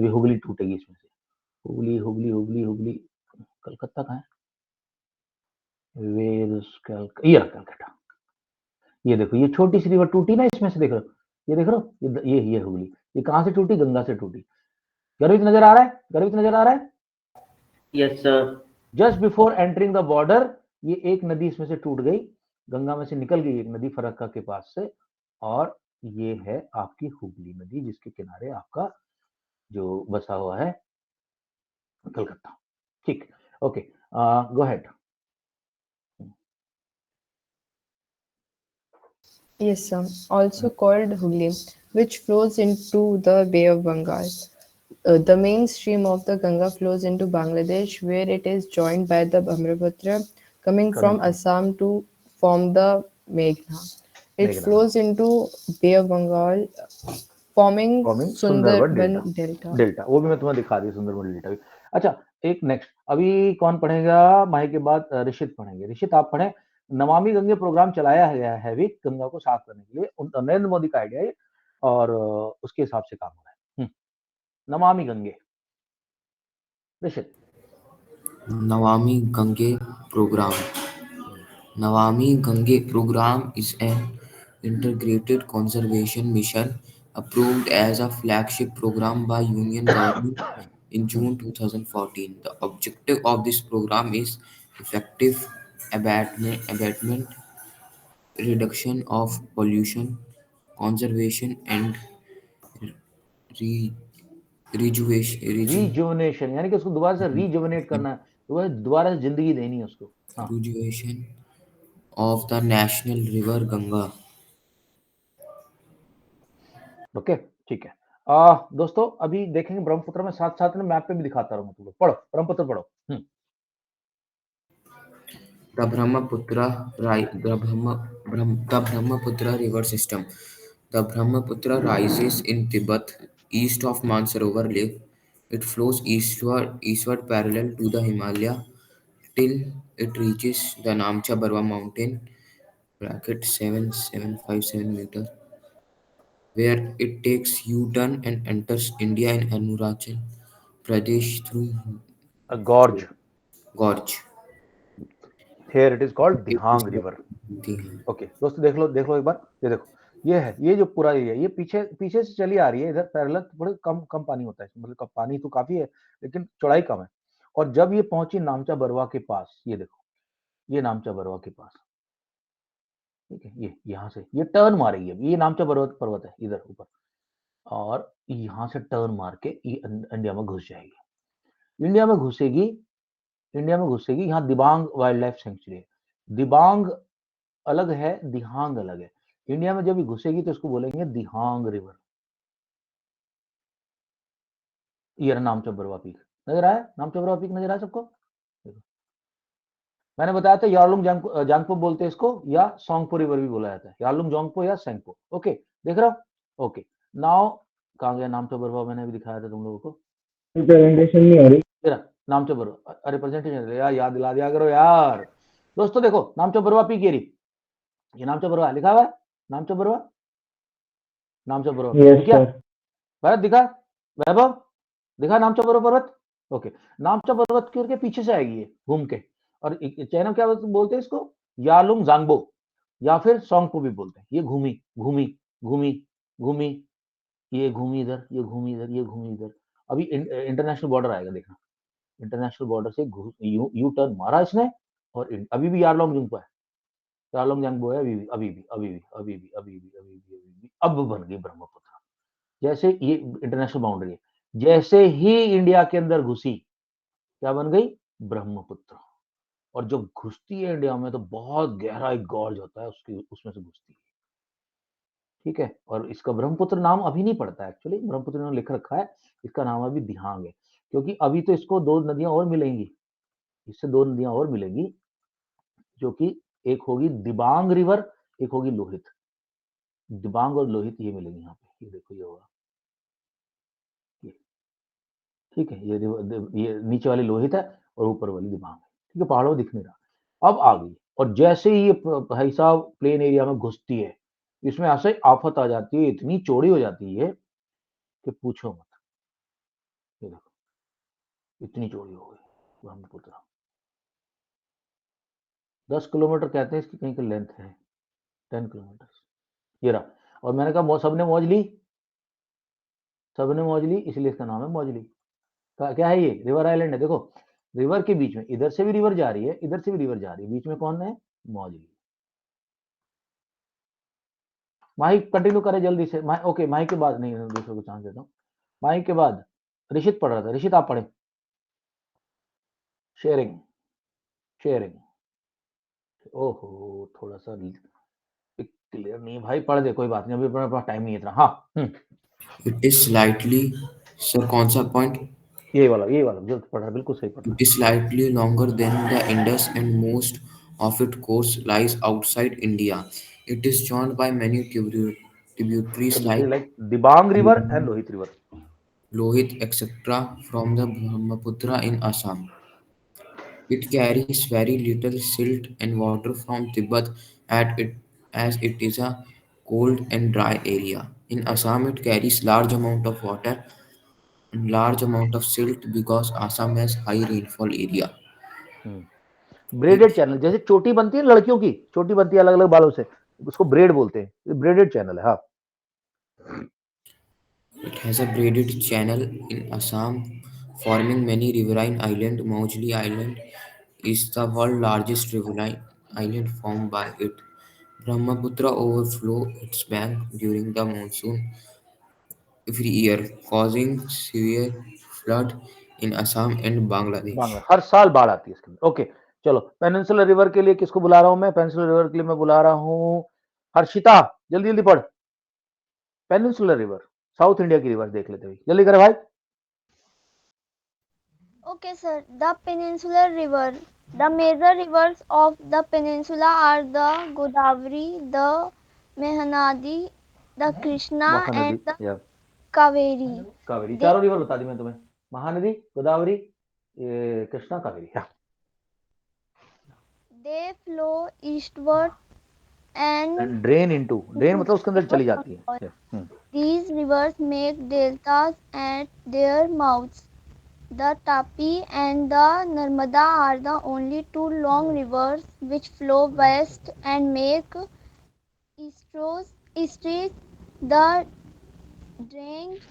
ये हुगली टूटेगी इसमें से, हुगली, कलकत्ता कहाँ है? कलकत्ता, ये देखो, ये छोटी सी रिवर टूटी ना इसमें से, देख रहे हो, ये देख रहे हो, ये हुगली, ये कहाँ से टूटी? गंगा से टूटी। गर्वित नजर आ रहा है? Yes, sir. Just before entering the border, ये एक नदी इसमें से टूट गई, गंगा में से निकल गई एक नदी फरक्का के पास से, और ये है आपकी हुगली नदी जिसके किनारे आपका जो बसा हुआ है कलकत्ता। ठीक, okay, go ahead. Yes, sir. Also called Hooghly, which flows into the Bay of Bengal. The main stream of the Ganga flows into Bangladesh, where it is joined by the Brahmaputra, coming from Assam to form the Meghna. It Meghna. flows into Bay of Bengal, forming forming Sundarban Sundarban Delta. Delta, वो भी मैं तुम्हें दिखा दी सुंदरबन डेल्टा भी। अच्छा, एक नेक्स्ट अभी कौन पढ़ेगा? माही के बाद ऋषित पढ़ेंगे। ऋषित आप पढ़े। नमामि गंगे प्रोग्राम चलाया गया है भी गंगा को साफ करने के लिए, नरेंद्र मोदी का आइडिया है और उसके हिसाब से काम हो रहा है। Namami Gange, Rishit. Nawami Gange program. Nawami Gange program is an integrated conservation mission approved as a flagship program by Union government in June 2014. The objective of this program is effective abatement, reduction of pollution, conservation, and re- rejuvenation यानी कि उसको दोबारा से रिजुवनेट करना है, दोबारा से जिंदगी देनी है उसको। हाँ, rejuvenation of the national river Ganga. Okay, ठीक है। दोस्तों अभी देखेंगे ब्रह्मपुत्र में, साथ साथ में मैप पे भी दिखाता रहूंगा तुम लोग। पढ़ो ब्रह्मपुत्र पढ़ो। The Brahmaputra river system. The Brahmaputra rises in Tibet, east of Mansarovar Lake. It flows eastward parallel to the Himalaya till it reaches the Namcha Barwa mountain (7757 meters), where it takes U-turn and enters India in Arunachal Pradesh through gorge, gorge. Here it is called Dihang river. The okay दोस्तों, देख लो एक बार, ये देखो, ये है, ये जो पूरा एरिया, ये पीछे पीछे से चली आ रही है इधर पैरेलल, थोड़े कम कम पानी होता है, मतलब पानी तो काफी है लेकिन चौड़ाई कम है। और जब ये पहुंची नामचा बरवा के पास, ये देखो, ये नामचा बरवा के पास, ठीक है, ये यहाँ से ये टर्न मारेगी, अब ये नामचा पर्वत है इधर ऊपर, और यहाँ से टर्न मार के ये इंडिया में घुस जाएगी। इंडिया में घुसेगी, यहाँ दिबांग वाइल्ड लाइफ सेंचुरी है। दिबांग अलग है, दिहांग अलग है। इंडिया में जब ये घुसेगी तो इसको बोलेंगे दिहांग रिवर। ये रहा नामचा बरवा पीक, नजर आया? नामचा बरवा पीक नजर आया सबको? मैंने बताया था यारलुंग जांगपो बोलते हैं इसको, या सोंगपो रिवर भी बोला जाता है, यारलुंग जोंगपो या सेंगपो। ओके, देख रहा हो? ओके, नाउ कहाँ गया नामचा बरवा? मैंने भी दिखाया था तुम लोगों को, प्रेजेंटेशन नहीं हो रही। तेरा नामचा बरवा, अरे प्रेजेंटेशन यार, याद दिला दिया करो यार। दोस्तों देखो, नामचा बरवा पीक ये नामचा बरवा लिखा हुआ है, नामचा बरवा, नामचा बरवा यस क्या सर। भारत दिखा, वैभव दिखा नामचा बरवा पर्वत। ओके, नामचा पर्वत के पीछे से आएगी ये घूम के, और चाइना क्या बोलते हैं इसको? यालुंग जांगबो, या फिर सोंगपो भी बोलते हैं। ये घूमी घूमी घूमी घूमी, ये घूमी इधर, ये घूमी इधर, ये घूमी इधर। अभी इंटरनेशनल बॉर्डर आएगा, देखना, इंटरनेशनल बॉर्डर से यू टर्न मारा इसने, और अभी भी यारलॉन्ग जुंगपो है, यारलॉन्ग जांगबो है, अभी भी अब बन गई ब्रह्मपुत्र। जैसे ये इंटरनेशनल बाउंड्री है, जैसे ही इंडिया के अंदर घुसी, क्या बन गई? ब्रह्मपुत्र। और जब घुसती है इंडिया में तो बहुत गहरा एक गॉर्ज होता है, उसमें से घुसती है, ठीक है। और इसका ब्रह्मपुत्र नाम अभी नहीं पड़ता है, एक्चुअली ब्रह्मपुत्र ने लिख रखा है, इसका नाम अभी दिहांग है, क्योंकि अभी तो इसको दो नदियां और मिलेंगी, इससे दो नदियां और मिलेंगी, जो कि एक होगी दिबांग रिवर, एक होगी लोहित। दिबांग और लोहित ये मिलेंगी यहाँ पे, ये देखो, ये होगा, ठीक है, ये नीचे वाली लोहित है और ऊपर वाली दिबांग है, ठीक है, पहाड़ों दिख नहीं रहा। अब आ गई, और जैसे ही ये भाई साहब प्लेन एरिया में घुसती है, इसमें ऐसे आफत आ जाती है, इतनी चौड़ी हो जाती है कि पूछो मत। ये देखो, इतनी चौड़ी हो गई ब्रह्मपुत्र, 10 किलोमीटर कहते हैं इसकी कहीं की लेंथ है, 10 किलोमीटर। ये रहा, और मैंने कहा सबने मौज ली, सबने मौज ली, इसलिए इसका नाम है मौजली। क्या है? ये रिवर आइलैंड है, देखो रिवर के बीच में, इधर से भी रिवर जा रही है, इधर से भी रिवर जा रही है, बीच में कौन है? मौजली। माही कंटिन्यू करे जल्दी से। ओके, माही के बाद नहीं, दूसरे को चांस देता हूँ। माही के बाद ऋषित पढ़ रहा था, ऋषित आप पढ़े। Sharing, sharing. ओहो, थोड़ा सा क्लियर नहीं है भाई, पढ़ दे, कोई बात नहीं, अभी अपने पास टाइम नहीं है इतना। हाँ, It is slightly, sir, कौन सा point? यही वाला जो पढ़ रहा, बिल्कुल सही पढ़ रहा। It is slightly longer than the Indus and most of its course lies outside India. It is joined by many tributaries like Dibang River and Lohit River. Lohit, etc. from the Brahmaputra in Assam. It carries very little silt and water from Tibet as it is a cold and dry area. In Assam, it carries large amount of water and large amount of silt because Assam has high rainfall area. Braided channel, जैसे चोटी बनती है लड़कियों की, चोटी बनती है अलग अलग बालों से, उसको ब्रेड बोलते हैं, ये ब्रेडेड चैनल है। हाँ, It has a braided channel in Assam, forming many riverine islands. Mojli Island is the world's largest riverine island formed by it. Brahmaputra overflow its bank during the monsoon every year, causing severe flood in Assam and Bangladesh. हर साल बाढ़ आती है इसके अंदर। ओके, चलो पेनिनसुलर रिवर के लिए किसको बुला रहा हूं मैं? पेनिनसुलर रिवर के लिए मैं बुला रहा हूं हर्षिता, जल्दी जल्दी पढ़। पेनिनसुलर रिवर, साउथ इंडिया की रिवर देख लेते हैं, जल्दी करे भाई। Okay, sir. The peninsular river. The major rivers of the peninsula are the Godavari, the Mehanadi, the Krishna, and the Kaveri. Kaveri, चारों रिवर बता दी मैं तुम्हें, Mahanadi, Godavari, Krishna, Kaveri. They flow eastward and drain मतलब उसके अंदर चली जाती है। these rivers make deltas at their mouths. The Tapi and the Narmada are the only two long rivers which flow west and make estuaries. The drainage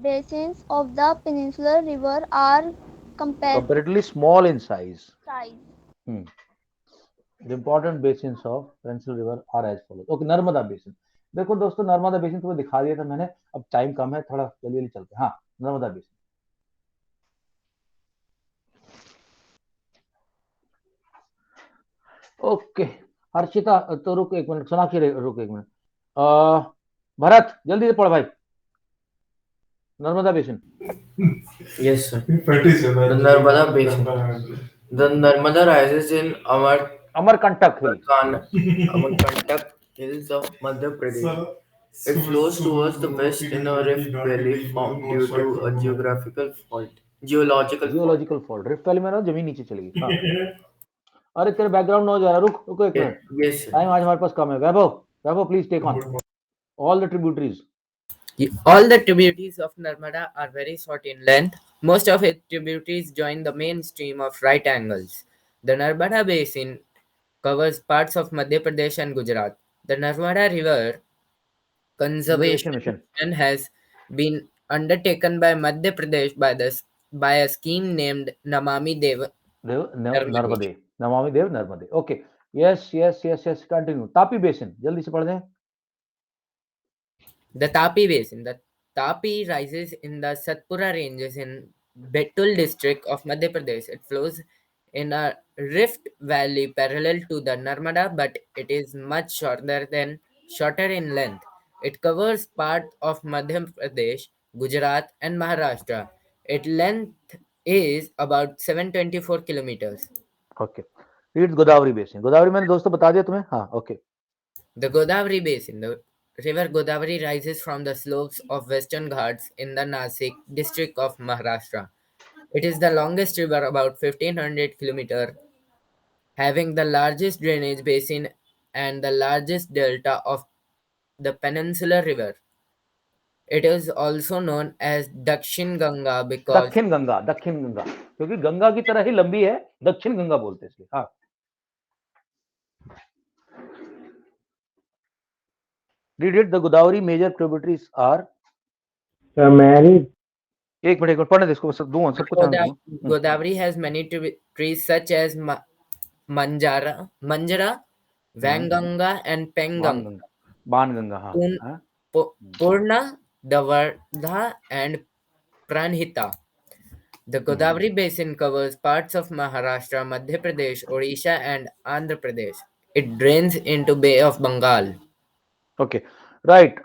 basins of the peninsular river are comparatively small in size. size. The important basins of Peninsular River are as follows. Okay, Narmada basin. देखो दोस्तों, नर्मदा बेसिन तुम्हें दिखा दिया था मैंने, अब टाइम कम है, थोड़ा जल्दी जल्दी चलते हैं। हाँ, नर्मदा बेसिन। ओके, हर्षिता तो रुक एक मिनट, सोनाक्षी रुक एक मिनट, भरत जल्दी से पढ़ भाई, Narmada basin. Yes, sir. The Narmada Basin. The Narmada rises in Amarkantak hill, Amarkantak hills of Madhya Pradesh. It flows towards the west in a rift valley formed due to a geographical fault. Geological fault, rift valley में ना जमीन नीचे चली गई। हाँ। अरे तेरे बैकग्राउंड नॉइज आ रहा, रुको एक मिनट, Yes, sir. टाइम आज हमारे पास कम है। Vaibhav please take on all the tributaries. All the tributaries of Narmada are very short in length. Most of its tributaries join the main stream of right angles. The Narmada Basin covers parts of Madhya Pradesh and Gujarat. The Narmada River Conservation Mission has been undertaken by Madhya Pradesh by a scheme named Namami Dev Narmade. Okay. Yes. Continue. Tapi Basin. जल्दी से पढ़ दें। The Tapi Basin. The Tapi rises in the Satpura ranges in Betul district of Madhya Pradesh. It flows in a rift valley parallel to the Narmada, but it is much shorter in length. It covers part of Madhya Pradesh, Gujarat, and Maharashtra. Its length is about 724 kilometers. Okay. Read Godavari Basin. Godavari मैंने दोस्तों बता दिया तुम्हें। हाँ, okay. The Godavari Basin. The river Godavari rises from the slopes of Western Ghats in the Nasik district of Maharashtra. It is the longest river, about 1500 kilometers, having the largest drainage basin and the largest delta of the peninsular river. It is also known as Dakshin Ganga because दक्षिण गंगा, क्योंकि गंगा की तरह ही लंबी है, दक्षिण गंगा बोलते हैं इसलिए। हाँ, read it. The Godavari major tributaries are Tamari, एक मिनट पढ़ने दे इसको, दूंगा सबको चांस दूंगा। Godavari has many trees such as Manjara, Vanganga, and Penganga. Banganga, हाँ हाँ। Purna, Davardha, and Pranhita. The Godavari basin covers parts of Maharashtra, Madhya Pradesh, Odisha, and Andhra Pradesh. It drains into Bay of Bengal. Okay right,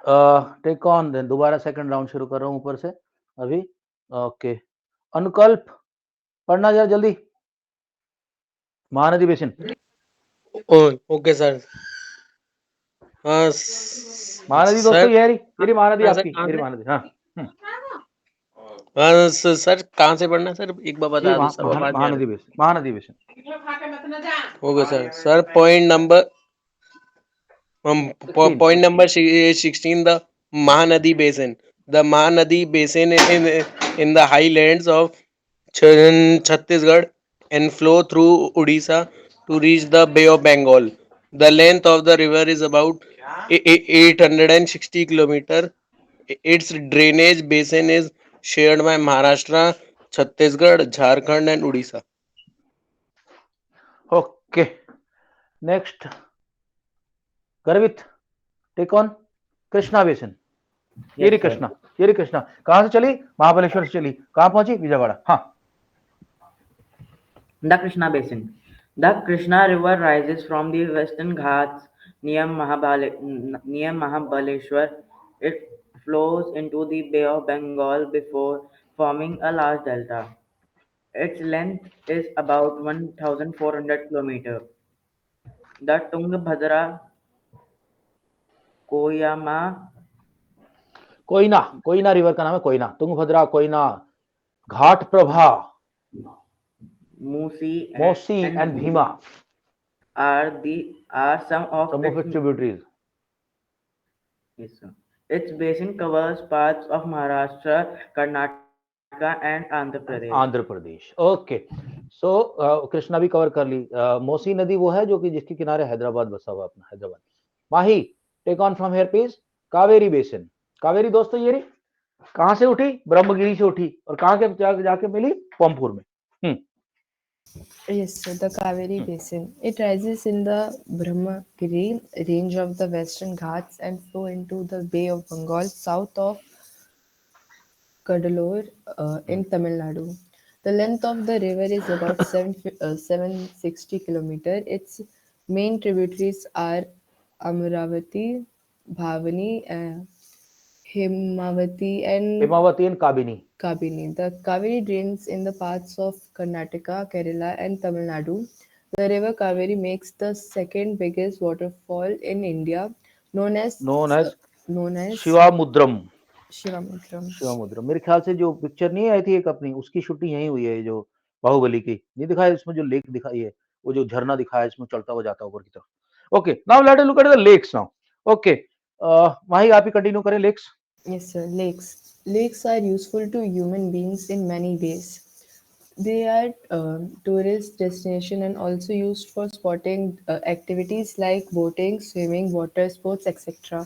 take on then. दोबारा सेकंड राउंड शुरू कर रहा हूँ ऊपर से अभी। ओके अनुकल्प पढ़ना जरा जल्दी, महानदी बेसिन। Okay sir. हाँ महानदी दोस्तों ये रही महानदी आपकी, ये रही महानदी। हाँ हाँ सर कहाँ से पढ़ना है सर, एक बार बता दो सब। Mahanadi basin, Mahanadi basin. Okay sir. Sir point number 16, the Mahanadi Basin. The Mahanadi Basin in the highlands of Chhattisgarh and flow through Odisha to reach the Bay of Bengal. The length of the river is about 860 kilometer. Its drainage basin is shared by Maharashtra, Chhattisgarh, Jharkhand and Odisha. Okay next गर्वित, टेक ऑन कृष्णा बेसिन। ये रही कृष्णा, ये रही कृष्णा। कहां से चली? महाबलेश्वर से चली। कहां पहुंची? विजयवाड़ा। हाँ। The Krishna Basin. The Krishna River rises from the Western Ghats near Mahabaleshwar. It flows into the Bay of Bengal before forming a large delta. Its length is about 1,400 kilometers. The Tungabhadra, Koyna river का नाम है कोयना। तुंगभद्रा, कोयना, घाट Prabha, Musi and Bhima are some of its tributaries. Yes, sir. Its basin covers parts of Maharashtra, Karnataka and Andhra Pradesh. Okay so Krishna भी कवर कर ली। मोसी नदी वो है जो कि जिसके किनारे हैदराबाद बसा हुआ अपना Hyderabad. Mahi take on from here please. Kaveri basin. Kaveri दोस्तों ये रही। कहां से उठी? ब्रह्मगिरी से उठी और कहां के जाके मिली? पंपुर में। Yes, so the Kaveri Basin. It rises in the Brahmagiri range of the Western Ghats and flow into the Bay of Bengal south of Cuddalore in Tamil Nadu. The length of the river is about 760 kilometers. Its main tributaries are Amaravati, Bhavani, Himavati and Kabini. The Kaveri drains in the parts of Karnataka, Kerala, and Tamil Nadu. The river Kaveri makes the second biggest waterfall in India, known as शिवामुद्रम। शिवामुद्रम। मेरे ख्याल से जो पिक्चर नहीं आई थी एक अपनी, उसकी शूटिंग यहीं हुई है, जो बाहुबली की। नहीं दिखाया इसमें जो लेक दिखाई है, वो जो झरना दिखाया इसमें चलता हुआ जाता है ऊपर की तरफ। Okay now let us look at the lakes now. Okay Mahi आप ही कंटिन्यू करें। Lakes. Yes, sir. Lakes are useful to human beings in many ways. They are tourist destination and also used for sporting activities like boating, swimming, water sports, etc.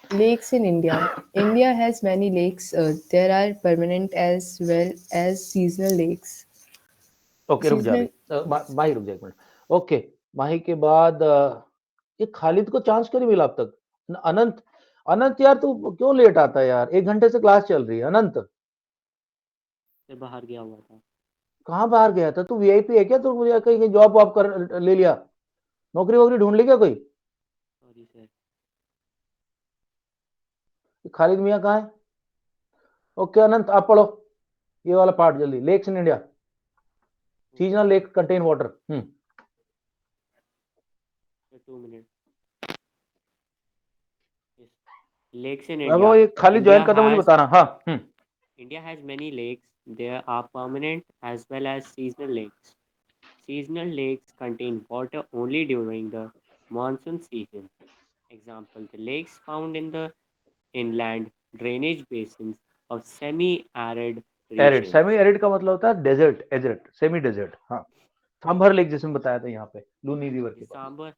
Lakes in India. India has many lakes. There are permanent as well as seasonal lakes. Okay रुक जा माही, रुक जा एक मिनट। ओके माही के बाद ये खालिद को चांस क्यों नहीं मिला अब तक? अनंत यार तू क्यों लेट आता है यार? 1 घंटे से क्लास चल रही है। अनंत बाहर गया हुआ था। कहाँ बाहर गया था? तू वीआईपी है क्या? तू मुझे कहीं जॉब वॉब कर ले लिया? नौकरी वोकरी ढूंढ ली क्या कोई? Sorry sir. खालिद मियाँ कहाँ है? ओके अनंत आप पढ़ो ये वाला पार्ट जल्दी। Lakes in India. Seasonal lake contain water. 2 minutes. Lakes in वो India. ये खालिद ज्वाइन करता मुझे बताना। हाँ India has many lakes. There are permanent as well as seasonal lakes. Seasonal lakes contain water only during the monsoon season. Example, the lakes found in the inland drainage basins of semi-arid regions. Semi arid का मतलब होता है डेजर्ट, सेमी डेजर्ट। हाँ सांभर लेक जिसमें बताया था यहाँ पे लूनी रिवर के पास।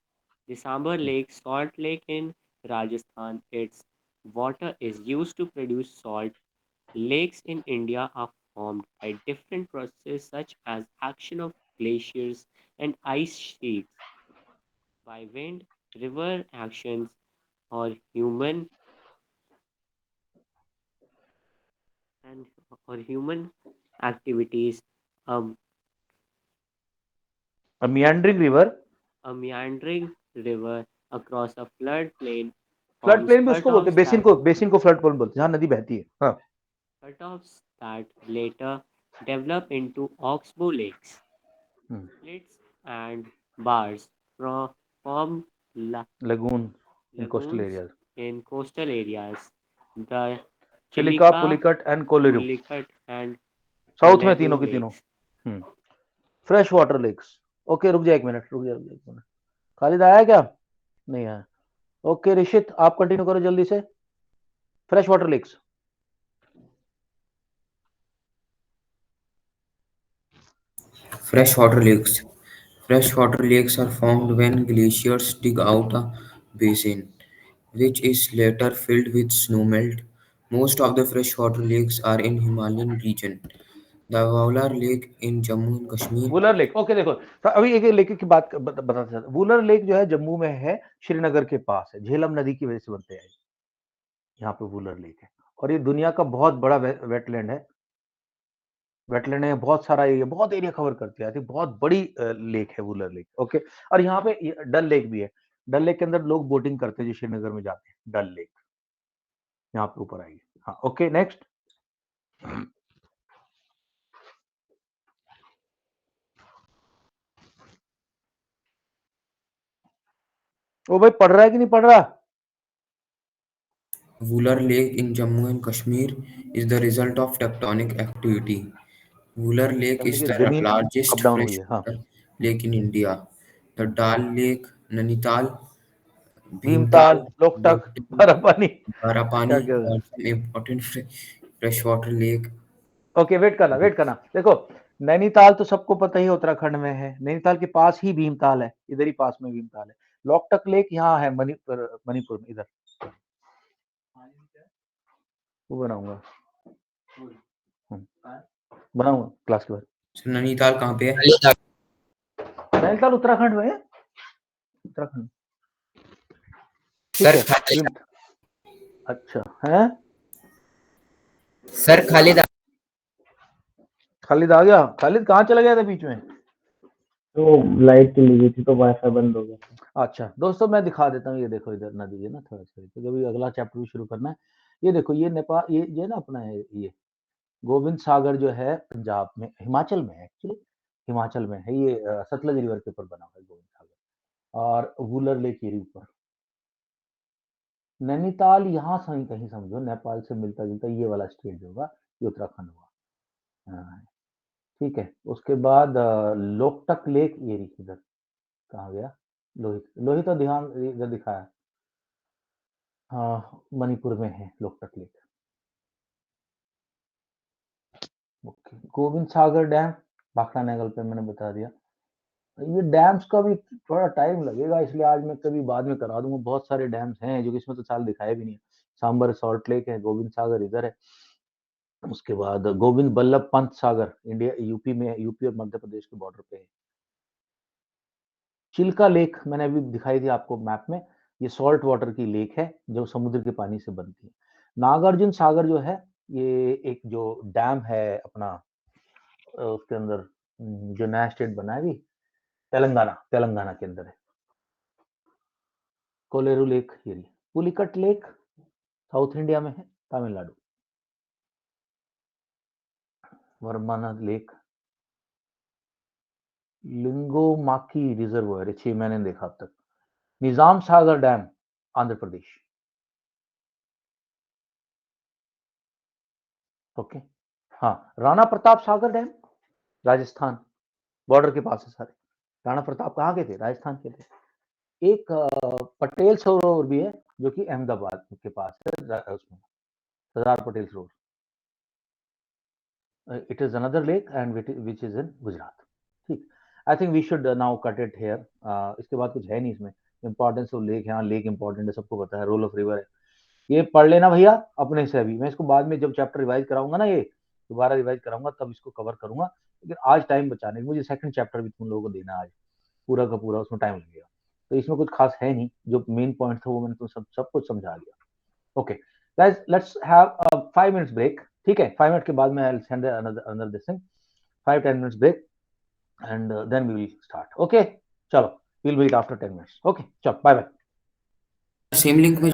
The Sambar Lake, Salt Lake in Rajasthan, its water is used to produce salt Lakes in India are formed by different processes such as action of glaciers and ice sheets, by wind, river actions, or and human activities. Um, A meandering river, a meandering river across a floodplain flood forms plain भी उसको बोलते हैं, बेसिन को फ्लड प्लेन बोलते हैं, जहाँ नदी बहती है। हाँ, cutoffs that later develop into oxbow lakes. Hmm. Slits and bars form lagoon in coastal lagoons areas, in coastal areas. The Chilika, Chilika, Pulicat and Kolleru, Pulicat, and south में Koledu तीनों की तीनों। lakes. Fresh water lakes. Okay, रुक जा एक मिनट, रुक जा एक मिनट। खालिद आया क्या? नहीं आया। ओके ऋषित, आप कंटिन्यू करो जल्दी से। Fresh water lakes. Freshwater lakes. Freshwater lakes are formed when glaciers dig out a basin, which is later filled with snowmelt. Most of the freshwater lakes are in Himalayan region. The Vaular Lake in Jammu and Kashmir. Wular lake, okay देखो, तो अभी एक लेक की बात बताना चाहता हूं। वुलर लेक जो है जम्मू में है, श्रीनगर के पास है, झेलम नदी की वजह से बनते हैं यहाँ पे वुलर लेक है। और ये दुनिया का बहुत बड़ा वेटलैंड है। वेटलैंड है, बहुत सारा एरिया, बहुत एरिया कवर करती है। आई थिंक बहुत बड़ी लेक है वुलर लेक। ओके, और यहाँ पे डल लेक भी है। डल लेक के अंदर लोग बोटिंग करते हैं जो श्रीनगर में जाते हैं। डल लेक यहाँ पे ऊपर आएगी। हाँ, ओके नेक्स्ट। ओ भाई, पढ़ रहा है कि नहीं पढ़ रहा? Vular Lake in Jammu and Kashmir is the result of tectonic activity. Vular Lake जल्दी is से, the जमीन largest अप डाउन हुई है। हाँ, freshwater lake in India. The Dal Lake, Nainital, Bhimtal, Bhimtal, Loktak, Loktak, Barapani, क्या Barapani क्या। are some important freshwater lake. Okay, wait करना, वेट करना। देखो, नैनीताल तो सबको पता ही है, उत्तराखंड में है। नैनीताल के पास ही भीमताल है, इधर ही पास में भीमताल है। लोकटक लेक यहाँ है मणिपुर, मणिपुर में इधर। वो बनाऊंगा, बनाऊंगा क्लास के बाद। So, नैनीताल कहाँ पे है? नैनीताल उत्तराखंड में है, उत्तराखंड। ठीक सर है, अच्छा है। सर खालिद खालिद आ गया? खालिद कहाँ चला गया था बीच में? तो लाइट चली गई थी तो वाईफाई बंद हो गया था। अच्छा दोस्तों, मैं दिखा देता हूँ। ये देखो, इधर नदी है ना, थोड़ा सा तो अभी अगला चैप्टर भी शुरू करना है। ये देखो, ये नेपाल, ये ना अपना है। ये गोविंद सागर जो है पंजाब में, हिमाचल में है एक्चुअली, हिमाचल में है। ये सतलज रिवर के ऊपर बना हुआ है गोविंद सागर। और वुलर लेक ये ऊपर। नैनीताल यहाँ से कहीं समझो, नेपाल से मिलता जुलता ये वाला स्टेट जो होगा, ये उत्तराखंड हुआ। हाँ, ठीक है। उसके बाद लोकटक लेक, ये इधर कहाँ गया? लोहित, लोहित तो ध्यान इधर दिखाया। हाँ, मणिपुर में है लोकटक लेक। ओके, गोविंद सागर डैम भाखड़ा नगर पे मैंने बता दिया। ये डैम्स का भी थोड़ा टाइम लगेगा, इसलिए आज मैं कभी बाद में करा दूंगा। बहुत सारे डैम्स हैं जो कि इसमें तो साल दिखाए भी नहीं है। सांबर सॉल्ट लेक है, गोविंद सागर इधर है। उसके बाद गोविंद बल्लभ पंत सागर, इंडिया यूपी में है, यूपी और मध्य प्रदेश के बॉर्डर पे है। चिल्का लेक मैंने अभी दिखाई थी आपको मैप में। ये सॉल्ट वाटर की लेक है जो समुद्र के पानी से बनती है। नागार्जुन सागर जो है, ये एक जो डैम है अपना, उसके अंदर जो नया स्टेट बना है अभी, तेलंगाना, तेलंगाना के अंदर है। कोलेरू लेक, ये पुलिकट लेक साउथ इंडिया में है, तमिलनाडु। वर्माना लेक, लिंगोमाकी रिजर्वोयर, 6 महीने देखा अब तक। निजाम सागर डैम, आंध्र प्रदेश। ओके, हाँ, राणा प्रताप सागर डैम, राजस्थान, बॉर्डर के पास है सारे। राणा प्रताप कहाँ के थे? राजस्थान के थे। एक पटेल सरोवर भी है जो कि अहमदाबाद के पास है, उसमें Sardar Patel Sarovar. It is another lake and which is in Gujarat. ठीक, I think we should now cut it here. इसके बाद कुछ है नहीं इसमें। इंपॉर्टेंस ऑफ लेक, यहाँ लेक इंपॉर्टेंट है, सबको पता है। रोल ऑफ रिवर है। ये पढ़ लेना भैया अपने से। अभी मैं इसको बाद में जब चैप्टर रिवाइज कराऊंगा ना, ये दोबारा रिवाइज कराऊंगा तब इसको कवर करूंगा, लेकिन आज टाइम बचाने के मुझे सेकंड चैप्टर भी तुम लोगों को देना आज पूरा का पूरा, उसमें टाइम लगेगा। तो इसमें कुछ खास है नहीं, जो मेन पॉइंट था वो मैंने तो सब कुछ समझा दिया। Okay guys, let's have 5 minutes break, ठीक है? 5 मिनट के बाद मैं send another this thing, 5-10 minutes break and then we will start. Okay चलो, we'll wait after 10 minutes. Okay चलो, बाय बाय। सेम लिंक में